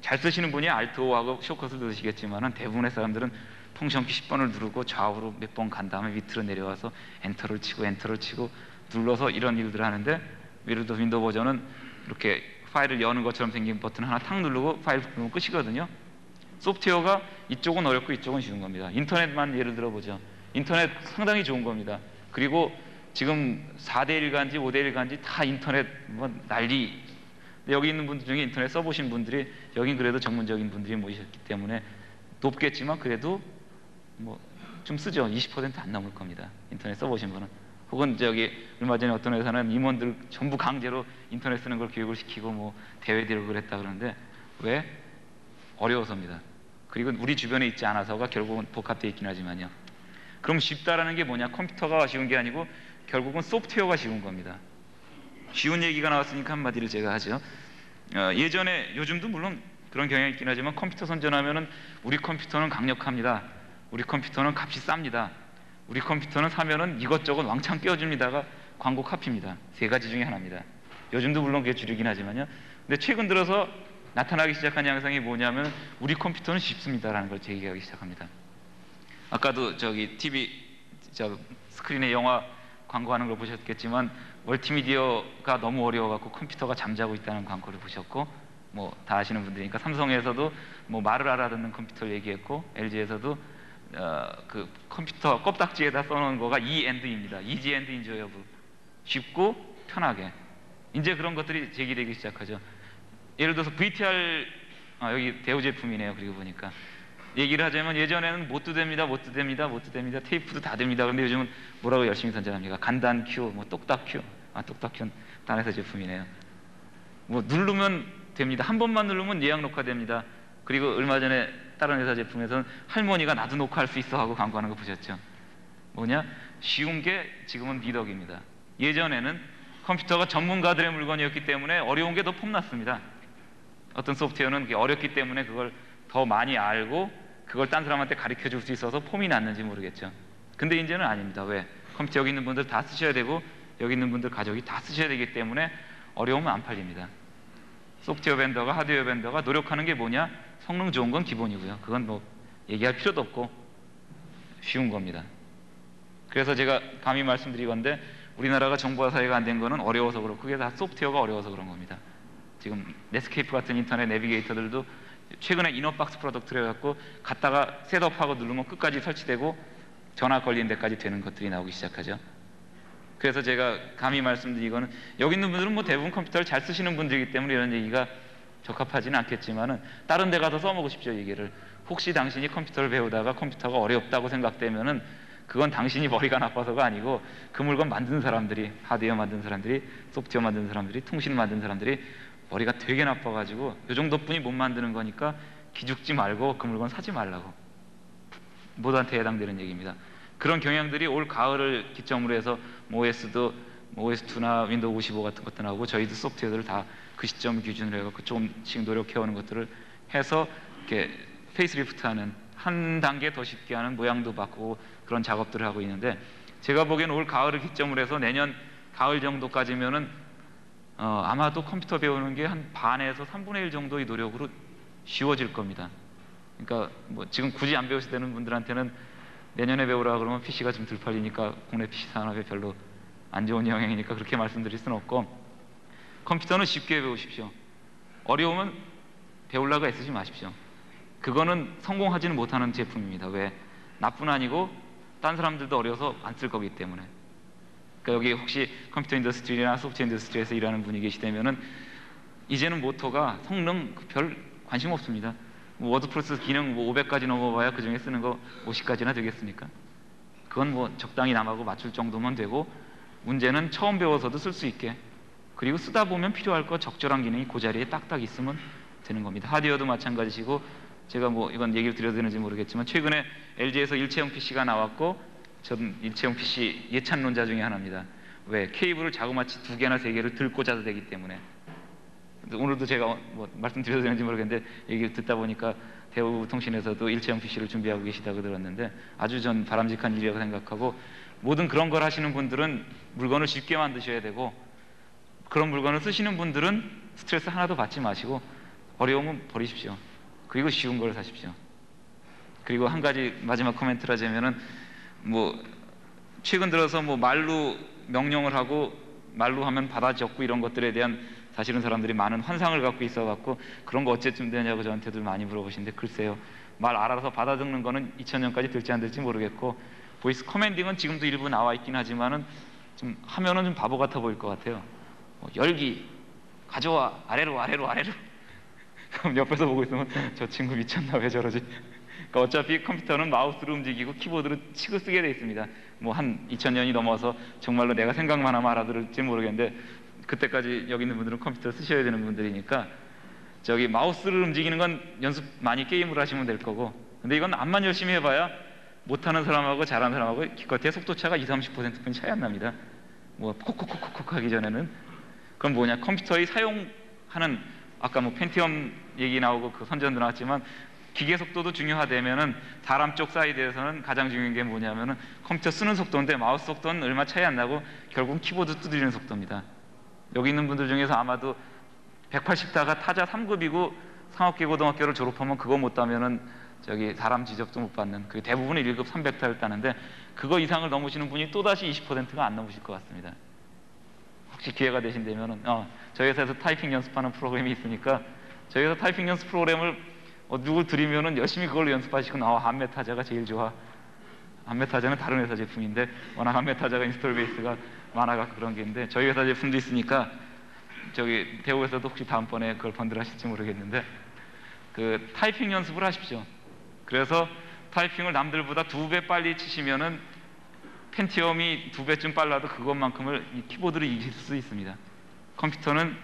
잘 쓰시는 분이 Alt-O하고 쇼컷을 누르시겠지만 대부분의 사람들은 펑션키 10번을 누르고 좌우로 몇 번 간 다음에 밑으로 내려와서 엔터를 치고 눌러서 이런 일들을 하는데 예를 들어 윈도우 버전은 이렇게 파일을 여는 것처럼 생긴 버튼 하나 탁 누르고 파일 누르면 끝이거든요. 소프트웨어가 이쪽은 어렵고 이쪽은 쉬운 겁니다. 인터넷만 예를 들어보죠. 인터넷 상당히 좋은 겁니다. 그리고 지금 4대1 간지 5대1 간지 다 인터넷 뭐 난리. 근데 여기 있는 분들 중에 인터넷 써보신 분들이 여긴 그래도 전문적인 분들이 모이셨기 때문에 높겠지만 그래도 뭐 좀 쓰죠. 20% 안 넘을 겁니다. 인터넷 써보신 분은. 혹은 저기 얼마 전에 어떤 회사는 임원들 전부 강제로 인터넷 쓰는 걸 교육을 시키고 뭐 대회 기록을 했다 그러는데 왜? 어려워서입니다. 그리고 우리 주변에 있지 않아서가 결국은 복합되어 있긴 하지만요. 그럼 쉽다라는 게 뭐냐? 컴퓨터가 쉬운 게 아니고 결국은 소프트웨어가 쉬운 겁니다. 쉬운 얘기가 나왔으니까 한마디를 제가 하죠. 예전에 요즘도 물론 그런 경향이 있긴 하지만 컴퓨터 선전하면은 우리 컴퓨터는 강력합니다. 우리 컴퓨터는 값이 쌉니다. 우리 컴퓨터는 사면은 이것저것 왕창 껴줍니다가 광고 카피입니다. 세 가지 중에 하나입니다. 요즘도 물론 그게 주류긴 하지만요. 근데 최근 들어서 나타나기 시작한 양상이 뭐냐면 우리 컴퓨터는 쉽습니다라는 걸 제기하기 시작합니다. 아까도 저기 TV 스크린에 영화 광고하는 걸 보셨겠지만 멀티미디어가 너무 어려워갖고 컴퓨터가 잠자고 있다는 광고를 보셨고 뭐 다 아시는 분들이니까 삼성에서도 뭐 말을 알아듣는 컴퓨터를 얘기했고 LG에서도 그 컴퓨터 껍딱지에다 써놓은 거가 E&E입니다. Easy and Enjoyable. 쉽고 편하게. 이제 그런 것들이 제기되기 시작하죠. 예를 들어서 VTR 여기 대우 제품이네요. 그리고 보니까 얘기를 하자면 예전에는 못도 됩니다, 못도 됩니다, 못도 됩니다, 테이프도 다 됩니다. 그런데 요즘은 뭐라고 열심히 선전합니까? 간단 큐, 뭐 똑딱 큐. 똑딱 큐는 딴 회사 제품이네요. 뭐 누르면 됩니다. 한 번만 누르면 예약 녹화됩니다. 그리고 얼마 전에 다른 회사 제품에서는 할머니가 나도 녹화할 수 있어 하고 광고하는 거 보셨죠? 뭐냐? 쉬운 게 지금은 미덕입니다. 예전에는 컴퓨터가 전문가들의 물건이었기 때문에 어려운 게 더 폼났습니다. 어떤 소프트웨어는 그게 어렵기 때문에 그걸 더 많이 알고 그걸 딴 사람한테 가르쳐 줄 수 있어서 폼이 났는지 모르겠죠. 근데 이제는 아닙니다. 왜? 컴퓨터 여기 있는 분들 다 쓰셔야 되고 여기 있는 분들 가족이 다 쓰셔야 되기 때문에 어려우면 안 팔립니다. 소프트웨어 벤더가 하드웨어 벤더가 노력하는 게 뭐냐? 성능 좋은 건 기본이고요. 그건 뭐 얘기할 필요도 없고 쉬운 겁니다. 그래서 제가 감히 말씀드리건데 우리나라가 정보화 사회가 안 된 거는 어려워서 그렇고 그게 다 소프트웨어가 어려워서 그런 겁니다. 지금 넷스케이프 같은 인터넷 내비게이터들도 최근에 이너박스 프로덕트를 해갖고 갔다가 셋업하고 누르면 끝까지 설치되고 전화 걸리는 데까지 되는 것들이 나오기 시작하죠. 그래서 제가 감히 말씀드리거는 여기 있는 분들은 뭐 대부분 컴퓨터를 잘 쓰시는 분들이기 때문에 이런 얘기가 적합하지는 않겠지만은 다른 데 가서 써먹으십시오. 얘기를. 혹시 당신이 컴퓨터를 배우다가 컴퓨터가 어렵다고 생각되면은 그건 당신이 머리가 나빠서가 아니고 그 물건 만든 사람들이, 하드웨어 만든 사람들이, 소프트웨어 만든 사람들이, 통신 만든 사람들이 머리가 되게 나빠가지고 이 정도뿐이 못 만드는 거니까 기죽지 말고 그 물건 사지 말라고. 모두한테 해당되는 얘기입니다. 그런 경향들이 올 가을을 기점으로 해서 OS도 OS2나 윈도우 55 같은 것도 나오고 저희도 소프트웨어들을 다 그 시점 기준으로 해서 조금씩 노력해오는 것들을 해서 이렇게 페이스리프트하는 한 단계 더 쉽게 하는 모양도 바꾸고 그런 작업들을 하고 있는데 제가 보기에는 올 가을을 기점으로 해서 내년 가을 정도까지면은 아마도 컴퓨터 배우는 게 한 반에서 3분의 1 정도의 노력으로 쉬워질 겁니다. 그러니까 뭐 지금 굳이 안 배우셔야 되는 분들한테는 내년에 배우라 그러면 PC가 좀 덜 팔리니까 국내 PC 산업에 별로 안 좋은 영향이니까 그렇게 말씀드릴 수는 없고 컴퓨터는 쉽게 배우십시오. 어려우면 배우려고 애쓰지 마십시오. 그거는 성공하지는 못하는 제품입니다. 왜? 나뿐 아니고 딴 사람들도 어려워서 안 쓸 거기 때문에. 그러니까 여기 혹시 컴퓨터 인더스트리나 소프트웨어 인더스트리에서 일하는 분이 계시다면은 이제는 모토가 성능 별 관심 없습니다. 워드프레스 기능 500까지 넘어봐야 그 중에 쓰는 거 50까지나 되겠습니까? 그건 뭐 적당히 남하고 맞출 정도면 되고 문제는 처음 배워서도 쓸 수 있게 그리고 쓰다 보면 필요할 거 적절한 기능이 그 자리에 딱딱 있으면 되는 겁니다. 하드웨어도 마찬가지시고 제가 뭐 이건 얘기를 드려도 되는지 모르겠지만 최근에 LG에서 일체형 PC가 나왔고 저는 일체형 PC 예찬론자 중에 하나입니다. 왜? 케이블을 자그마치 2개나 3개를 들 꽂아도 되기 때문에. 오늘도 제가 뭐 말씀드려도 되는지 모르겠는데 얘기를 듣다 보니까 대우통신에서도 일체형 PC를 준비하고 계시다고 들었는데 아주 전 바람직한 일이라고 생각하고 모든 그런 걸 하시는 분들은 물건을 쉽게 만드셔야 되고 그런 물건을 쓰시는 분들은 스트레스 하나도 받지 마시고 어려우면 버리십시오. 그리고 쉬운 걸 사십시오. 그리고 한 가지 마지막 코멘트를 하자면은 뭐 최근 들어서 뭐 말로 명령을 하고 말로 하면 받아 적고 이런 것들에 대한 사실은 사람들이 많은 환상을 갖고 있어갖고 그런 거 어째쯤 되냐고 저한테도 많이 물어보시는데 글쎄요. 말 알아서 받아 적는 거는 2000년까지 될지 안 될지 모르겠고 보이스 커맨딩은 지금도 일부 나와 있긴 하지만은 좀 하면은 좀 바보 같아 보일 것 같아요. 열기 가져와 아래로 아래로 아래로. 그럼 옆에서 보고 있으면 저 친구 미쳤나 왜 저러지? 그러니까 어차피 컴퓨터는 마우스로 움직이고 키보드로 치고 쓰게 돼 있습니다. 뭐 한 2000년이 넘어서 정말로 내가 생각만 하면 알아들을지 모르겠는데 그때까지 여기 있는 분들은 컴퓨터를 쓰셔야 되는 분들이니까 저기 마우스를 움직이는 건 연습 많이 게임을 하시면 될 거고, 근데 이건 암만 열심히 해봐야 못하는 사람하고 잘하는 사람하고 기껏해야 속도차가 20-30%뿐이 차이 안 납니다. 뭐 콕콕콕콕 하기 전에는. 그럼 뭐냐, 컴퓨터의 사용하는 아까 뭐 펜티엄 얘기 나오고 그 선전도 나왔지만 기계 속도도 중요하다면은 사람 쪽 사이드에서는 가장 중요한 게 뭐냐면은 컴퓨터 쓰는 속도인데 마우스 속도는 얼마 차이 안 나고 결국은 키보드 두드리는 속도입니다. 여기 있는 분들 중에서 아마도 180다가 타자 3급이고 상업계 고등학교를 졸업하면 그거 못 따면은 저기 사람 지적도 못 받는, 그 대부분이 1급 300타를 따는데 그거 이상을 넘으시는 분이 또다시 20%가 안 넘으실 것 같습니다. 혹시 기회가 되신다면은 저희 회사에서 타이핑 연습하는 프로그램이 있으니까 저희 회사 타이핑 연습 프로그램을 누구 드리면은 열심히 그걸로 연습하시고 한메타자가 제일 좋아. 한메타자는 다른 회사 제품인데 워낙 한메타자가 인스톨 베이스가 많아가 그런 게 있는데 저희 회사 제품도 있으니까 저기 대우에서도 혹시 다음번에 그걸 번들하실지 모르겠는데 그 타이핑 연습을 하십시오. 그래서 타이핑을 남들보다 2배 빨리 치시면은 펜티엄이 2배쯤 빨라도 그것만큼을 이 키보드로 이길 수 있습니다. 컴퓨터는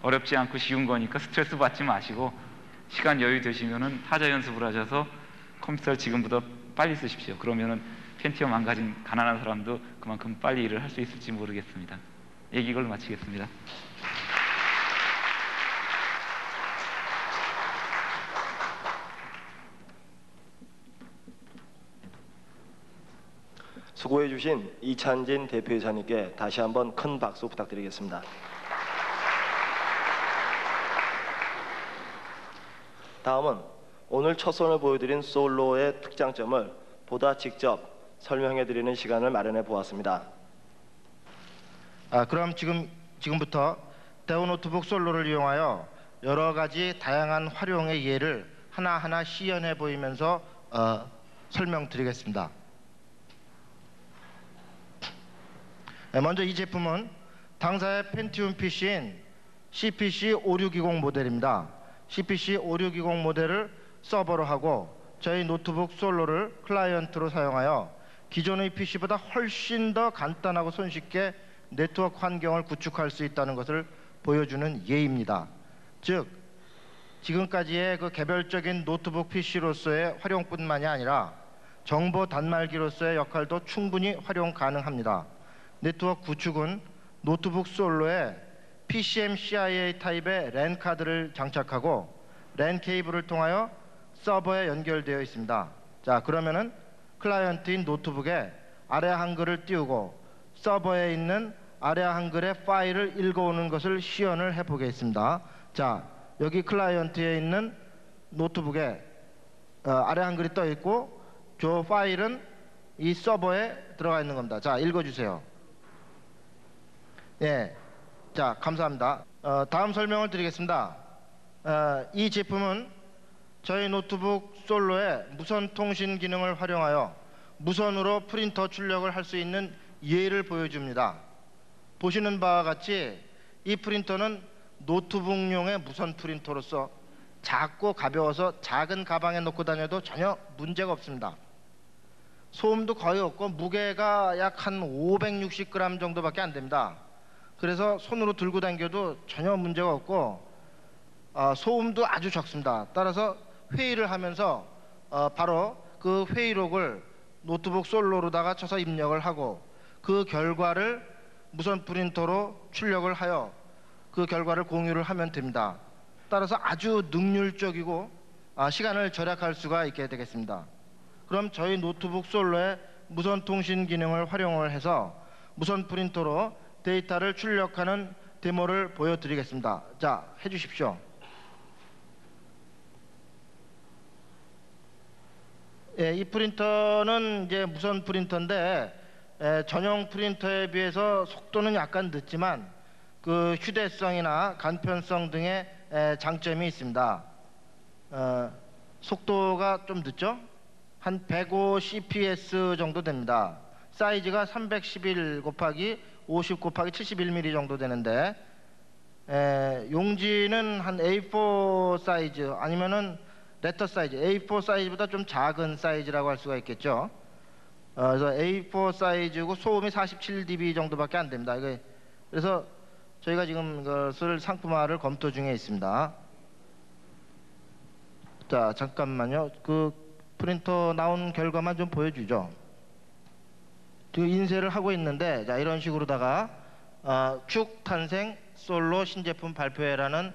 어렵지 않고 쉬운 거니까 스트레스 받지 마시고 시간 여유 되시면은 타자 연습을 하셔서 컴퓨터를 지금보다 빨리 쓰십시오. 그러면은 펜티엄 안 가진 가난한 사람도 그만큼 빨리 일을 할 수 있을지 모르겠습니다. 얘기 이걸로 마치겠습니다. 수고해 주신 이찬진 대표이사님께 다시 한번 큰 박수 부탁드리겠습니다. 다음은 오늘 첫 손을 보여드린 솔로의 특장점을 보다 직접 설명해 드리는 시간을 마련해 보았습니다. 그럼 지금부터 대우 노트북 솔로를 이용하여 여러 가지 다양한 활용의 예를 하나하나 시연해 보이면서 설명드리겠습니다. 먼저 이 제품은 당사의 펜티움 PC인 CPC5620 모델입니다. CPC5620 모델을 서버로 하고 저희 노트북 솔로를 클라이언트로 사용하여 기존의 PC보다 훨씬 더 간단하고 손쉽게 네트워크 환경을 구축할 수 있다는 것을 보여주는 예입니다. 즉, 지금까지의 그 개별적인 노트북 PC로서의 활용뿐만이 아니라 정보 단말기로서의 역할도 충분히 활용 가능합니다. 네트워크 구축은 노트북 솔로에 PCM-CIA 타입의 랜 카드를 장착하고 랜 케이블을 통하여 서버에 연결되어 있습니다. 자, 그러면은 클라이언트인 노트북에 아래 한글을 띄우고 서버에 있는 아래 한글의 파일을 읽어오는 것을 시연을 해보겠습니다. 자, 여기 클라이언트에 있는 노트북에 아래 한글이 떠 있고 저 파일은 이 서버에 들어가 있는 겁니다. 자, 읽어주세요. 예, 자, 감사합니다. 다음 설명을 드리겠습니다. 이 제품은 저희 노트북 솔로의 무선 통신 기능을 활용하여 무선으로 프린터 출력을 할 수 있는 예를 보여줍니다. 보시는 바와 같이 이 프린터는 노트북용의 무선 프린터로서 작고 가벼워서 작은 가방에 넣고 다녀도 전혀 문제가 없습니다. 소음도 거의 없고 무게가 약 한 560g 정도밖에 안 됩니다. 그래서 손으로 들고 다녀도 전혀 문제가 없고 소음도 아주 적습니다. 따라서 회의를 하면서 바로 그 회의록을 노트북 솔로로다가 쳐서 입력을 하고 그 결과를 무선 프린터로 출력을 하여 그 결과를 공유를 하면 됩니다. 따라서 아주 능률적이고 시간을 절약할 수가 있게 되겠습니다. 그럼 저희 노트북 솔로의 무선 통신 기능을 활용을 해서 무선 프린터로 데이터를 출력하는 데모를 보여드리겠습니다. 자, 해주십시오. 예, 이 프린터는 이제 무선 프린터인데 전용 프린터에 비해서 속도는 약간 늦지만 그 휴대성이나 간편성 등의 장점이 있습니다. 속도가 좀 늦죠? 한 105 CPS 정도 됩니다. 사이즈가 311 곱하기 50 곱하기 71mm 정도 되는데 용지는 한 A4 사이즈 아니면은 레터 사이즈, A4 사이즈보다 좀 작은 사이즈라고 할 수가 있겠죠. 그래서 A4 사이즈고 소음이 47dB 정도밖에 안 됩니다. 그래서 저희가 지금 이것을 상품화를 검토 중에 있습니다. 자, 잠깐만요. 그 프린터 나온 결과만 좀 보여주죠. 지금 인쇄를 하고 있는데, 자, 이런 식으로다가 축 탄생 솔로 신제품 발표회라는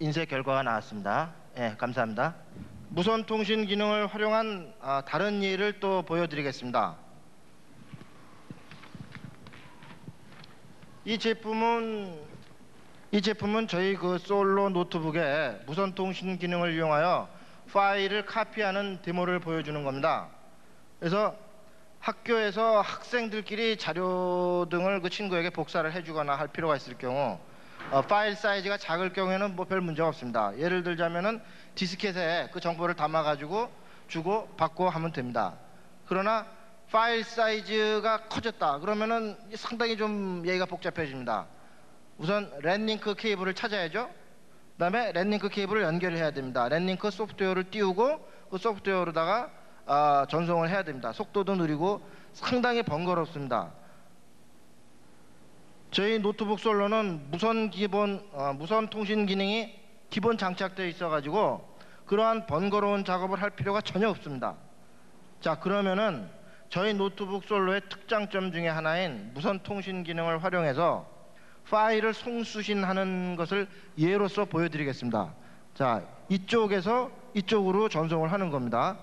인쇄 결과가 나왔습니다. 예, 감사합니다. 무선 통신 기능을 활용한 다른 예를 또 보여드리겠습니다. 이 제품은 저희 그 솔로 노트북에 무선 통신 기능을 이용하여 파일을 카피하는 데모를 보여주는 겁니다. 그래서 학교에서 학생들끼리 자료 등을 그 친구에게 복사를 해주거나 할 필요가 있을 경우 파일 사이즈가 작을 경우에는 뭐 별 문제가 없습니다. 예를 들자면은 디스켓에 그 정보를 담아가지고 주고 받고 하면 됩니다. 그러나 파일 사이즈가 커졌다 그러면은 상당히 좀 얘기가 복잡해집니다. 우선 랜링크 케이블을 찾아야죠. 그 다음에 랜링크 케이블을 연결해야 됩니다. 랜링크 소프트웨어를 띄우고 그 소프트웨어로다가 전송을 해야 됩니다. 속도도 느리고 상당히 번거롭습니다. 저희 노트북 솔로는 무선 통신 기능이 기본 장착되어 있어가지고 그러한 번거로운 작업을 할 필요가 전혀 없습니다. 자, 그러면은 저희 노트북 솔로의 특장점 중에 하나인 무선 통신 기능을 활용해서 파일을 송수신하는 것을 예로서 보여드리겠습니다. 자, 이쪽에서 이쪽으로 전송을 하는 겁니다.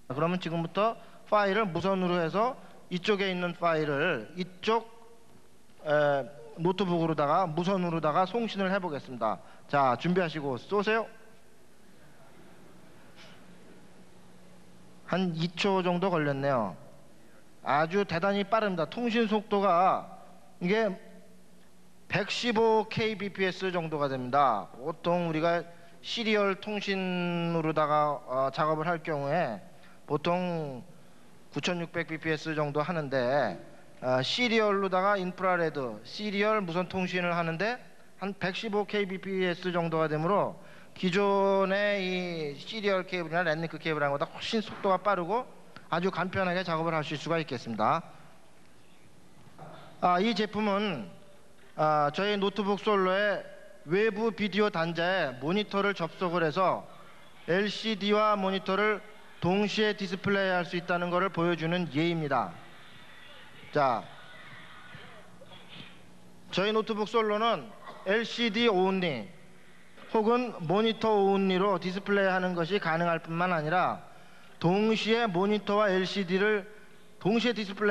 그러면 지금부터 파일을 무선으로 해서 이쪽에 있는 파일을 이쪽 노트북으로다가 무선으로다가 송신을 해보겠습니다. 자, 준비하시고 쏘세요. 한 2초 정도 걸렸네요. 아주 대단히 빠릅니다. 통신 속도가 이게 115kbps 정도가 됩니다. 보통 우리가 시리얼 통신으로다가 작업을 할 경우에 보통 9600bps 정도 하는데 시리얼로다가 인프라레드, 시리얼 무선 통신을 하는데 한 115kbps 정도가 되므로 기존의 이 시리얼 케이블이나 랜링크 케이블하는 것보다 훨씬 속도가 빠르고 아주 간편하게 작업을 하실 수가 있겠습니다. 이 제품은 저희 노트북 솔로의 외부 비디오 단자에 모니터를 접속을 해서 LCD와 모니터를 동시에 디스플레이할 수 있다는 것을 보여주는 예입니다. 자, 저희 노트북 솔로는 LCD only 혹은 모니터 only로 디스플레이하는 것이 가능할 뿐만 아니라 동시에 모니터와 LCD를 동시에 디스플레이